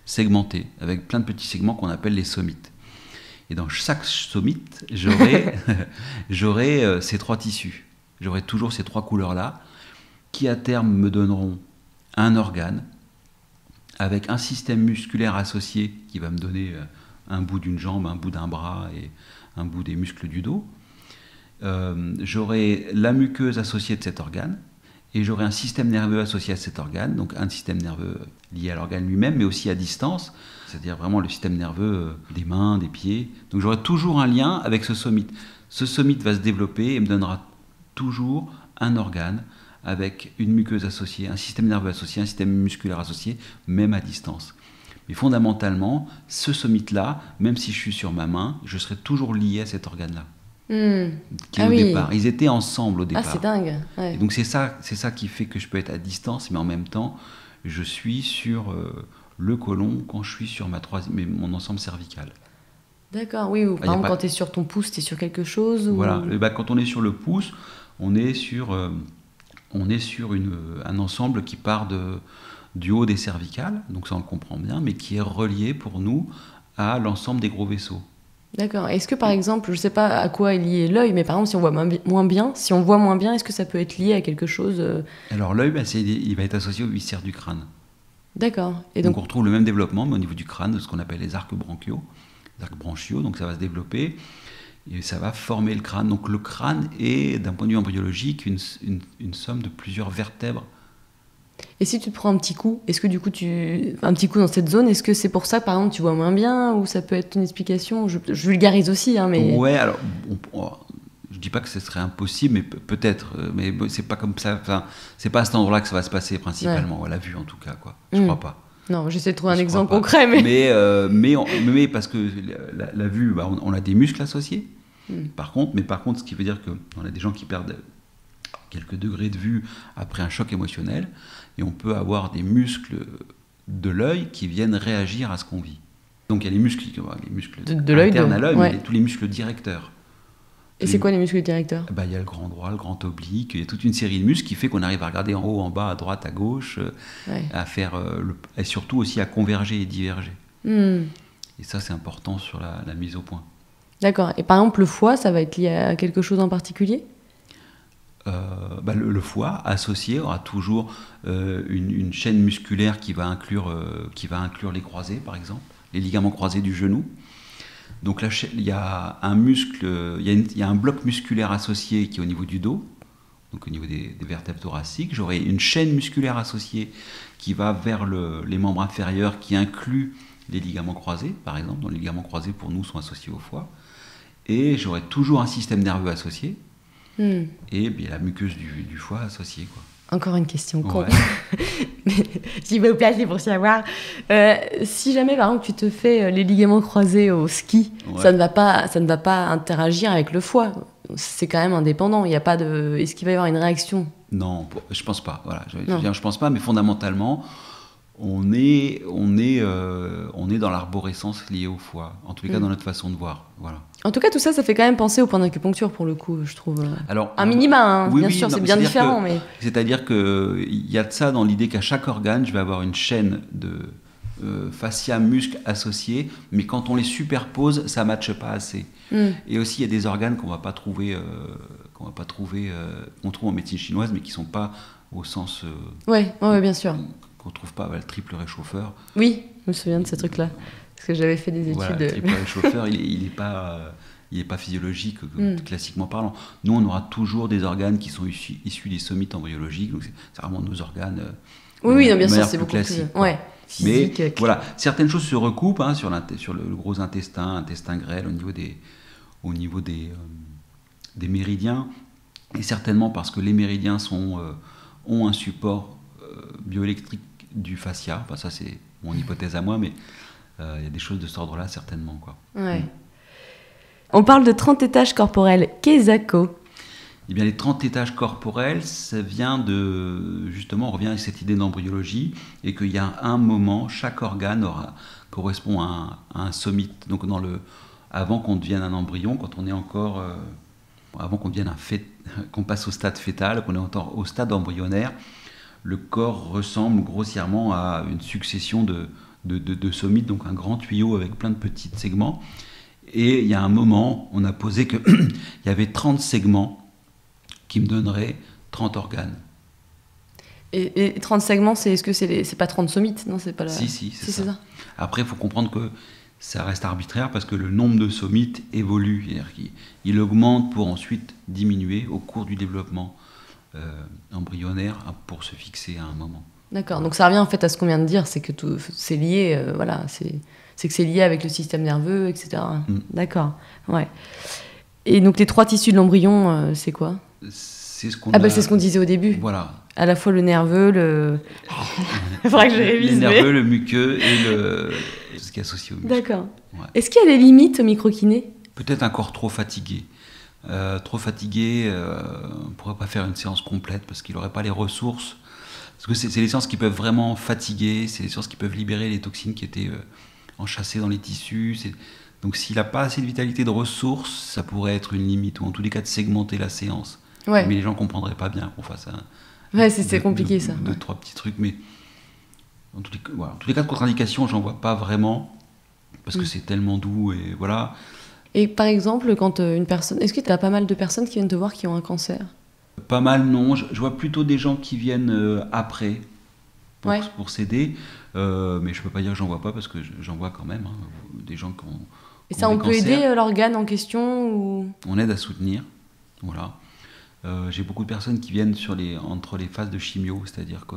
segmenté, avec plein de petits segments qu'on appelle les somites. Et dans chaque somite, j'aurai ces 3 tissus. J'aurai toujours ces 3 couleurs-là, qui à terme me donneront un organe, avec un système musculaire associé qui va me donner un bout d'une jambe, un bout d'un bras et un bout des muscles du dos. J'aurai la muqueuse associée de cet organe, et j'aurai un système nerveux associé à cet organe, donc un système nerveux lié à l'organe lui-même, mais aussi à distance, c'est-à-dire vraiment le système nerveux des mains, des pieds. Donc j'aurai toujours un lien avec ce somite. Ce somite va se développer et me donnera toujours un organe avec une muqueuse associée, un système nerveux associé, un système musculaire associé, même à distance. Mais fondamentalement, ce somite-là, même si je suis sur ma main, je serai toujours lié à cet organe-là. Au départ. Ils étaient ensemble au départ. Ah, c'est dingue. Ouais. Et donc c'est ça qui fait que je peux être à distance, mais en même temps, je suis sur le côlon quand je suis sur mon ensemble cervical. D'accord, oui. Ou par exemple, quand tu es sur ton pouce, tu es sur quelque chose ou... Voilà. Quand on est sur le pouce, on est sur un ensemble qui part du haut des cervicales, donc ça on le comprend bien, mais qui est relié pour nous à l'ensemble des gros vaisseaux. D'accord. Est-ce que par exemple, je ne sais pas à quoi est lié l'œil, mais par exemple si on voit moins bien, est-ce que ça peut être lié à quelque chose Alors l'œil, il va être associé au viscère du crâne. D'accord. Et donc on retrouve le même développement, mais au niveau du crâne, de ce qu'on appelle les arcs branchiaux, donc ça va se développer. Et ça va former le crâne. Donc le crâne est, d'un point de vue embryologique, une somme de plusieurs vertèbres. Et si tu te prends un petit coup, est-ce que du coup un petit coup dans cette zone, est-ce que c'est pour ça par exemple tu vois moins bien, ou ça peut être une explication? Je vulgarise aussi, hein, mais... Ouais, alors, je dis pas que ce serait impossible, mais peut-être. Mais c'est pas comme ça, c'est pas à cet endroit-là que ça va se passer principalement, à la vue en tout cas, quoi. Je crois pas. Non, j'essaie de trouver un exemple concret, mais... Mais parce que la vue, on a des muscles associés. Par contre, ce qui veut dire qu'on a des gens qui perdent quelques degrés de vue après un choc émotionnel, et on peut avoir des muscles de l'œil qui viennent réagir à ce qu'on vit. Donc il y a les muscles de l'œil, internes à l'œil, mais tous les muscles directeurs. Et c'est quoi les muscles directeurs? Il y a le grand droit, le grand oblique, il y a toute une série de muscles qui fait qu'on arrive à regarder en haut, en bas, à droite, à gauche, à faire et surtout aussi à converger et diverger. Et ça, c'est important sur la mise au point. D'accord. Et par exemple, le foie, ça va être lié à quelque chose en particulier? Le foie associé aura toujours une chaîne musculaire qui va inclure les croisés, par exemple, les ligaments croisés du genou. Donc là, il y a un muscle, il y a un bloc musculaire associé qui est au niveau du dos, donc au niveau des vertèbres thoraciques. J'aurai une chaîne musculaire associée qui va vers les membres inférieurs, qui inclut les ligaments croisés, par exemple, dont les ligaments croisés pour nous sont associés au foie. Et j'aurai toujours un système nerveux associé, et bien, la muqueuse du foie associée, quoi. Encore une question con. Ouais. Mais j'y vais au placer pour savoir. Si jamais, par exemple, tu te fais les ligaments croisés au ski, ça ne va pas interagir avec le foie. C'est quand même indépendant. Il y a pas de. Est-ce qu'il va y avoir une réaction? Non, je pense pas. Voilà, je pense pas, mais fondamentalement, on est dans l'arborescence liée au foie. En tous les cas, dans notre façon de voir. Voilà. En tout cas, tout ça, ça fait quand même penser au point d'acupuncture pour le coup, je trouve. Alors, un minima, hein, oui, bien sûr, c'est bien différent, mais. C'est-à-dire qu'il y a de ça dans l'idée qu'à chaque organe, je vais avoir une chaîne de fascia, muscles associés, mais quand on les superpose, ça ne matche pas assez. Et aussi, il y a des organes qu'on va pas trouver, qu'on trouve en médecine chinoise, mais qui ne sont pas au sens. Oui, bien sûr. Qu'on ne trouve pas, le triple réchauffeur. Oui, je me souviens de ce truc-là. Parce que j'avais fait des études. Voilà, le triple réchauffeur, il n'est pas physiologique, classiquement parlant. Nous, on aura toujours des organes qui sont issus des somites embryologiques, donc c'est vraiment nos organes. Oui, non, bien sûr, c'est plus beaucoup classique. plus. Ouais, physique. Mais voilà, certaines choses se recoupent sur le gros intestin grêle, au niveau des méridiens, et certainement parce que les méridiens ont un support bioélectrique du fascia. Enfin, ça, c'est mon hypothèse à moi, mais il y a des choses de cet ordre-là, certainement, quoi. Ouais. On parle de 30 étages corporels. Qu'est-ce? Eh bien, les 30 étages corporels, ça vient de... Justement, on revient à cette idée d'embryologie, et qu'il y a un moment, chaque organe correspond à un somite. Donc, avant qu'on devienne un embryon, quand on est encore... avant qu'on devienne qu'on passe au stade fœtal, qu'on est encore au stade embryonnaire, le corps ressemble grossièrement à une succession de somites, donc un grand tuyau avec plein de petits segments. Et il y a un moment, on a posé qu'il y avait 30 segments qui me donneraient 30 organes. Et 30 segments, est-ce que c'est pas 30 somites? Non, c'est pas Si, c'est ça. Après, il faut comprendre que ça reste arbitraire parce que le nombre de somites évolue. C'est-à-dire qu'il augmente pour ensuite diminuer au cours du développement embryonnaire pour se fixer à un moment. D'accord, donc ça revient en fait à ce qu'on vient de dire, c'est que c'est lié, c'est que c'est lié avec le système nerveux, etc. D'accord, ouais. Et donc les 3 tissus de l'embryon, c'est quoi? C'est ce qu'on c'est ce qu'on disait au début. Voilà. À la fois le nerveux, Il faudra que je révise. Le nerveux, le muqueux et ce qui est associé au muscle. D'accord. Ouais. Est-ce qu'il y a des limites au microkiné? Peut-être un corps trop fatigué. On ne pourrait pas faire une séance complète parce qu'il n'aurait pas les ressources. Parce que c'est les séances qui peuvent vraiment fatiguer, c'est les séances qui peuvent libérer les toxines qui étaient enchâssées dans les tissus. Donc s'il n'a pas assez de vitalité, de ressources, ça pourrait être une limite, ou en tous les cas de segmenter la séance. Ouais. Mais les gens ne comprendraient pas bien qu'on fasse c'est compliqué ça. 2-3 petits trucs, mais en tous les cas de contre-indication, j'en vois pas vraiment, parce que c'est tellement doux, et voilà. Et par exemple, quand une personne... Est-ce que tu as pas mal de personnes qui viennent te voir qui ont un cancer? Pas mal, non. Je vois plutôt des gens qui viennent après pour s'aider. Mais je peux pas dire que j'en vois pas parce que j'en vois quand même. Des gens qui ont... Et ça, on peut aider l'organe en question ou... On aide à soutenir. Voilà. J'ai beaucoup de personnes qui viennent entre les phases de chimio, c'est-à-dire que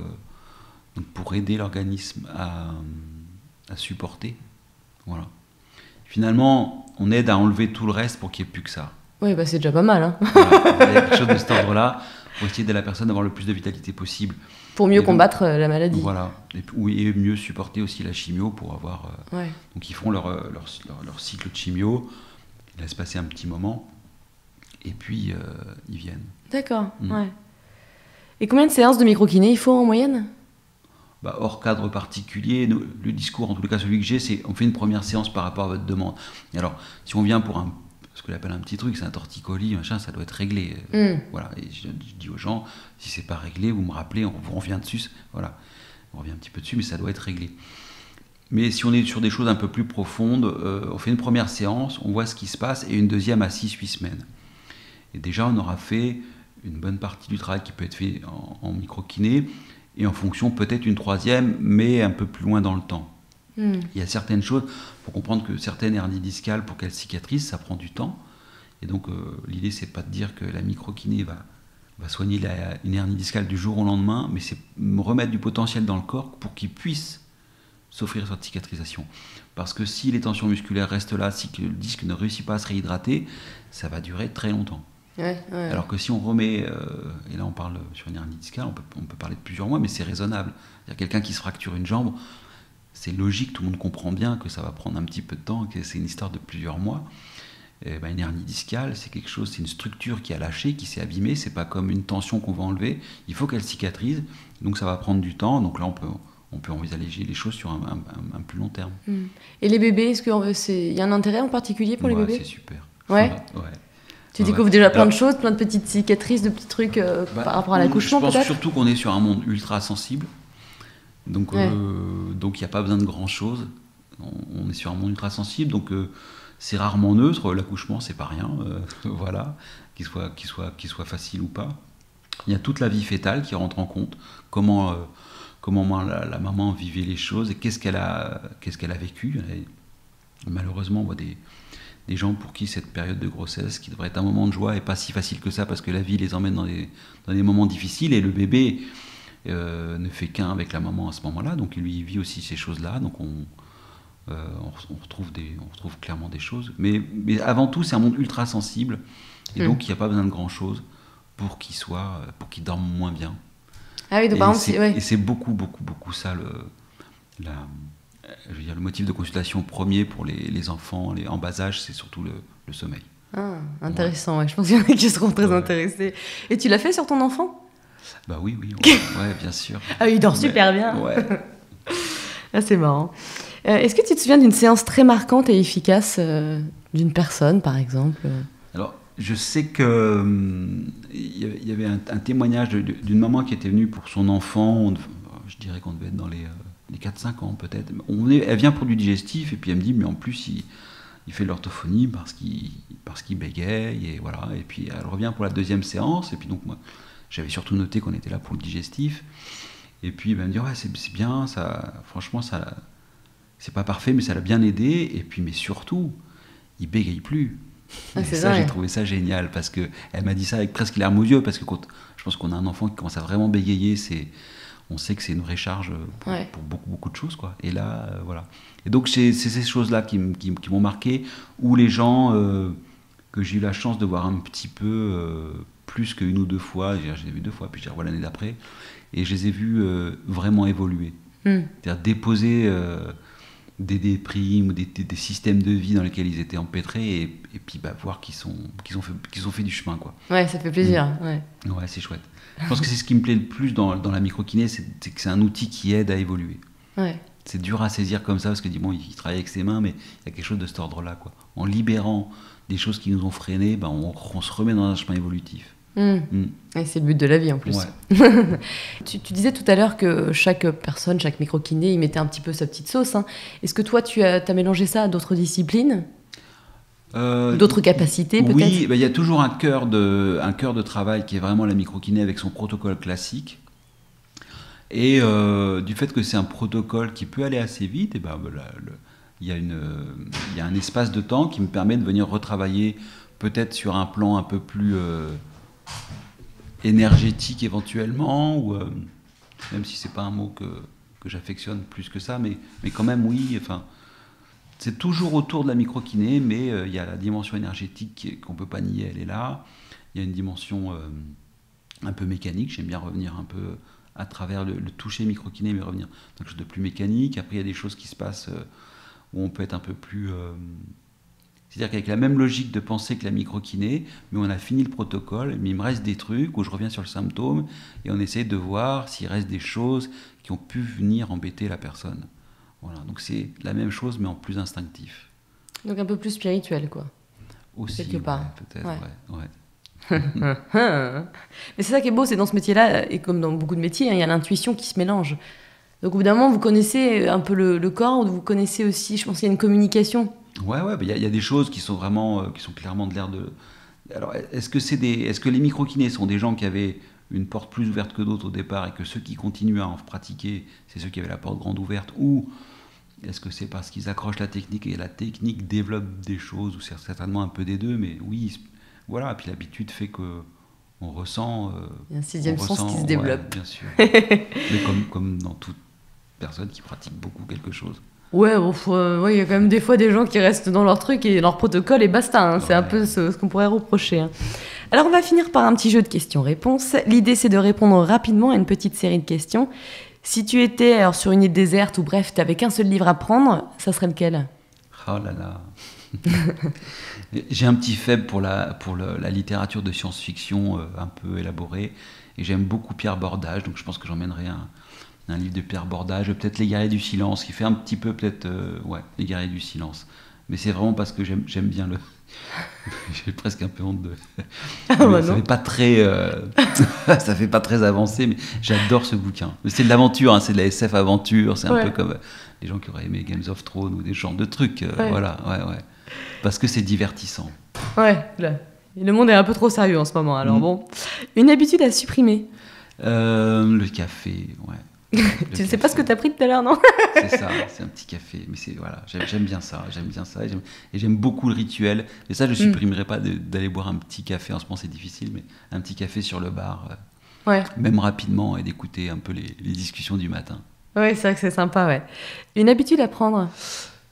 pour aider l'organisme à supporter. Voilà. Finalement, on aide à enlever tout le reste pour qu'il n'y ait plus que ça. Oui, c'est déjà pas mal. Hein. Voilà, il y a quelque chose de cet ordre-là pour essayer d'aider la personne à avoir le plus de vitalité possible. Pour mieux combattre la maladie. Voilà, et mieux supporter aussi la chimio pour avoir... Donc ils font leur cycle de chimio, ils laissent passer un petit moment, et puis ils viennent. D'accord, ouais. Et combien de séances de microkiné il faut en moyenne ? Hors cadre particulier, le discours, en tout cas celui que j'ai, c'est on fait une première séance par rapport à votre demande. Et alors, si on vient pour ce que j'appelle un petit truc, c'est un torticolis, machin, ça doit être réglé. Voilà. Et je dis aux gens, si c'est pas réglé, vous me rappelez, on revient dessus. Voilà. On revient un petit peu dessus, mais ça doit être réglé. Mais si on est sur des choses un peu plus profondes, on fait une première séance, on voit ce qui se passe, et une deuxième à 6-8 semaines. Et déjà, on aura fait une bonne partie du travail qui peut être fait en microkiné, et en fonction peut-être une troisième, mais un peu plus loin dans le temps. Il y a certaines choses, il faut comprendre que certaines hernies discales, pour qu'elles cicatrisent, ça prend du temps. Et donc l'idée, c'est pas de dire que la microkiné va On va soigner une hernie discale du jour au lendemain, mais c'est remettre du potentiel dans le corps pour qu'il puisse s'offrir cette cicatrisation. Parce que si les tensions musculaires restent là, si le disque ne réussit pas à se réhydrater, ça va durer très longtemps. Ouais. Alors que si on remet, et là on parle sur une hernie discale, on peut parler de plusieurs mois, mais c'est raisonnable. C'est-à-dire quelqu'un qui se fracture une jambe, c'est logique, tout le monde comprend bien que ça va prendre un petit peu de temps, que c'est une histoire de plusieurs mois. Et une hernie discale, c'est quelque chose, c'est une structure qui a lâché, qui s'est abîmée, c'est pas comme une tension qu'on va enlever, il faut qu'elle cicatrise, donc ça va prendre du temps, donc là on peut envisager les choses sur un plus long terme. Et les bébés, est-ce qu'il y a un intérêt en particulier pour les bébés? C'est super. Ouais. Tu découvres déjà plein de choses, plein de petites cicatrices, de petits trucs par rapport à l'accouchement peut-être? Je pense surtout qu'on est sur un monde ultra sensible, donc il n'y a pas besoin de grand-chose, on est sur un monde ultra sensible, donc c'est rarement neutre, l'accouchement c'est pas rien, voilà, qu'il soit facile ou pas. Il y a toute la vie fétale qui rentre en compte, comment la maman vivait les choses et qu'est-ce qu'elle a vécu. Et malheureusement, on voit des gens pour qui cette période de grossesse, qui devrait être un moment de joie, est pas si facile que ça parce que la vie les emmène dans des moments difficiles et le bébé ne fait qu'un avec la maman à ce moment-là, donc lui il vit aussi ces choses-là, donc on retrouve clairement des choses. Mais avant tout, c'est un monde ultra sensible et donc il n'y a pas besoin de grand-chose pour qu'il dorme moins bien. Ah oui, donc par exemple, et c'est beaucoup ça je veux dire, le motif de consultation premier pour les enfants en bas âge, c'est surtout le sommeil. Ah, intéressant, ouais. Je pense qu'il y en a qui seront très intéressés. Et tu l'as fait sur ton enfant? Bah oui, bien sûr. Ah, il dort super bien. Ouais. Ah, c'est marrant. Est-ce que tu te souviens d'une séance très marquante et efficace d'une personne, par exemple? Alors, je sais que il y avait un témoignage d'une maman qui était venue pour son enfant. Je dirais qu'on devait être dans les 4-5 ans peut-être. Elle vient pour du digestif et puis elle me dit mais en plus il fait de l'orthophonie parce qu'il bégaye et voilà. Et puis elle revient pour la deuxième séance et puis donc moi j'avais surtout noté qu'on était là pour le digestif. Et puis elle me dit ouais c'est bien ça, franchement ça c'est pas parfait mais ça l'a bien aidé et puis mais surtout il bégaye plus. Ah, et ça, j'ai trouvé ça génial parce que elle m'a dit ça avec presque les larmes aux yeux parce que quand je pense qu'on a un enfant qui commence à vraiment bégayer, on sait que c'est une vraie charge pour beaucoup de choses quoi. Et là voilà. Et donc c'est ces choses là qui m'ont marqué, où les gens que j'ai eu la chance de voir un petit peu plus qu'une ou deux fois, je les ai vus 2 fois puis je les revois l'année d'après et je les ai vus vraiment évoluer. C'est-à-dire déposer des déprimes ou des systèmes de vie dans lesquels ils étaient empêtrés et puis voir qu'ils ont fait du chemin quoi. Ouais, ça fait plaisir. Ouais, c'est chouette. Je pense que c'est ce qui me plaît le plus dans la microkiné, c'est que c'est un outil qui aide à évoluer. Ouais. C'est dur à saisir comme ça parce que il travaille avec ses mains, mais il y a quelque chose de cet ordre-là quoi. En libérant des choses qui nous ont freinés, on se remet dans un chemin évolutif. Et c'est le but de la vie en plus. Ouais. Tu disais tout à l'heure que chaque personne, chaque microkiné, il mettait un petit peu sa petite sauce. Hein. Est-ce que toi, tu as mélangé ça à d'autres disciplines, d'autres capacités peut-être? Oui, il y a toujours un cœur de travail qui est vraiment la microkiné avec son protocole classique. Et du fait que c'est un protocole qui peut aller assez vite, il y a un espace de temps qui me permet de venir retravailler peut-être sur un plan un peu plus énergétique éventuellement, ou même si c'est pas un mot que j'affectionne plus que ça, mais quand même oui, enfin c'est toujours autour de la microkiné, mais il y a la dimension énergétique qu'on peut pas nier, elle est là. Il y a une dimension un peu mécanique, j'aime bien revenir un peu à travers le toucher microkiné, mais revenir dans quelque chose de plus mécanique. Après il y a des choses qui se passent où on peut être un peu plus c'est-à-dire qu'avec la même logique de penser que la microkiné, mais on a fini le protocole, mais il me reste des trucs où je reviens sur le symptôme et on essaie de voir s'il reste des choses qui ont pu venir embêter la personne. Voilà, donc c'est la même chose mais en plus instinctif. Donc un peu plus spirituel quoi. Aussi, quelque part. Peut-être, ouais. Mais c'est ça qui est beau, c'est dans ce métier-là, et comme dans beaucoup de métiers, il y a l'intuition qui se mélange. Donc au bout d'un moment, vous connaissez un peu le corps, vous connaissez aussi, je pense qu'il y a une communication. Ouais, il y a des choses qui sont vraiment, qui sont clairement de l'air de. Alors, est-ce que les microkinés sont des gens qui avaient une porte plus ouverte que d'autres au départ et que ceux qui continuent à en pratiquer, c'est ceux qui avaient la porte grande ouverte, ou est-ce que c'est parce qu'ils accrochent la technique et la technique développe des choses, ou c'est certainement un peu des deux, mais oui, voilà. Et puis l'habitude fait que on ressent. Il y a un sixième sens qui se ouais, développe. bien sûr. Mais comme dans toute personne qui pratique beaucoup quelque chose. Ouais, il y a quand même des fois des gens qui restent dans leur truc et leur protocole et basta. Hein. C'est un peu ce qu'on pourrait reprocher. Hein. Alors, on va finir par un petit jeu de questions-réponses. L'idée, c'est de répondre rapidement à une petite série de questions. Si tu étais alors, sur une île déserte ou bref, tu n'avais qu'un seul livre à prendre, ça serait lequel ? Oh là là. J'ai un petit faible pour la littérature de science-fiction un peu élaborée. Et j'aime beaucoup Pierre Bordage, donc je pense que j'emmènerai un livre de Pierre Bordage, peut-être Les Guerriers du Silence, qui fait un petit peu peut-être... Les Guerriers du Silence. Mais c'est vraiment parce que j'aime bien le... J'ai presque un peu honte de... ça fait pas très... ça fait pas très avancé, mais j'adore ce bouquin. C'est de l'aventure, hein, c'est de la SF aventure, c'est un peu comme les gens qui auraient aimé Games of Thrones ou des genres de trucs. Voilà, ouais. Parce que c'est divertissant. Ouais, là. Le monde est un peu trop sérieux en ce moment, alors bon. Une habitude à supprimer ? Le café, ouais. Tu ne sais pas ce que tu as pris tout à l'heure, non ? C'est ça, c'est un petit café. Mais voilà, j'aime bien ça. Et j'aime beaucoup le rituel. Et ça, je ne supprimerai pas d'aller boire un petit café. En ce moment, c'est difficile, mais un petit café sur le bar, même rapidement, et d'écouter un peu les discussions du matin. Ouais, c'est vrai que c'est sympa, ouais. Une habitude à prendre ?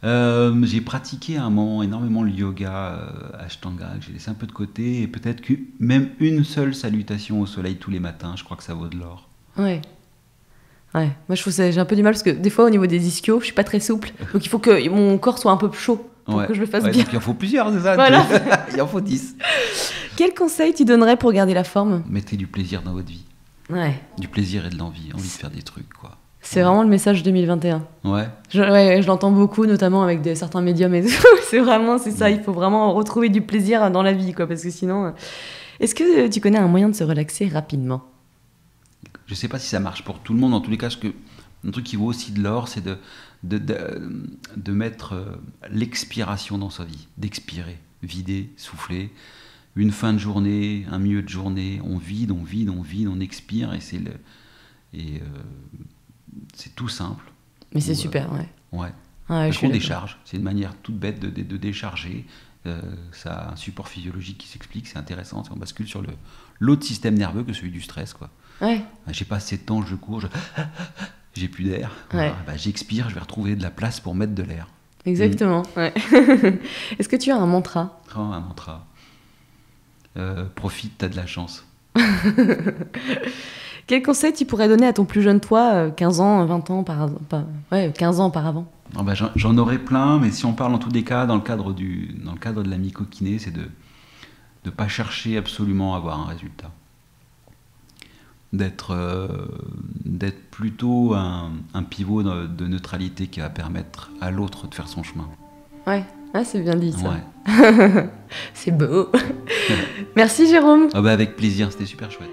J'ai pratiqué à un moment énormément le yoga Ashtanga, que j'ai laissé un peu de côté. Et peut-être que même une seule salutation au soleil tous les matins, je crois que ça vaut de l'or. Ouais. Ouais, moi je trouve j'ai un peu du mal parce que des fois au niveau des ischios, je suis pas très souple, donc il faut que mon corps soit un peu chaud pour que je le fasse bien. Donc il en faut plusieurs, c'est ça. Voilà. Il en faut 10. Quel conseil tu donnerais pour garder la forme ? Mettez du plaisir dans votre vie. Ouais. Du plaisir et de envie de faire des trucs, quoi. C'est vraiment le message 2021. Ouais. Je l'entends beaucoup, notamment avec certains médiums et tout. C'est ça, il faut vraiment retrouver du plaisir dans la vie, quoi, parce que sinon... Est-ce que tu connais un moyen de se relaxer rapidement ? Je ne sais pas si ça marche pour tout le monde. En tous les cas, un truc qui vaut aussi de l'or, c'est de mettre l'expiration dans sa vie, d'expirer, vider, souffler. Une fin de journée, un milieu de journée, on vide, on expire, et c'est tout simple. Mais c'est super, ouais. Ouais. Parce qu'on décharge. C'est une manière toute bête de décharger. Ça a un support physiologique qui s'explique, c'est intéressant. On bascule sur l'autre système nerveux que celui du stress, quoi. Ouais. J'ai pas assez de temps, je cours, j'ai plus d'air. Ouais. J'expire, je vais retrouver de la place pour mettre de l'air. Exactement, ouais. Est-ce que tu as un mantra ? Oh, un mantra. Profite, t'as de la chance. Quel conseil tu pourrais donner à ton plus jeune toi, 15 ans, 20 ans, 15 ans auparavant ? J'en aurais plein, mais si on parle en tous les cas, dans le cadre de la mycokiné, c'est de ne pas chercher absolument à avoir un résultat. D'être plutôt un pivot de neutralité qui va permettre à l'autre de faire son chemin. Ouais, c'est bien dit ça. Ouais. C'est beau. Merci Jérôme. Avec plaisir, c'était super chouette.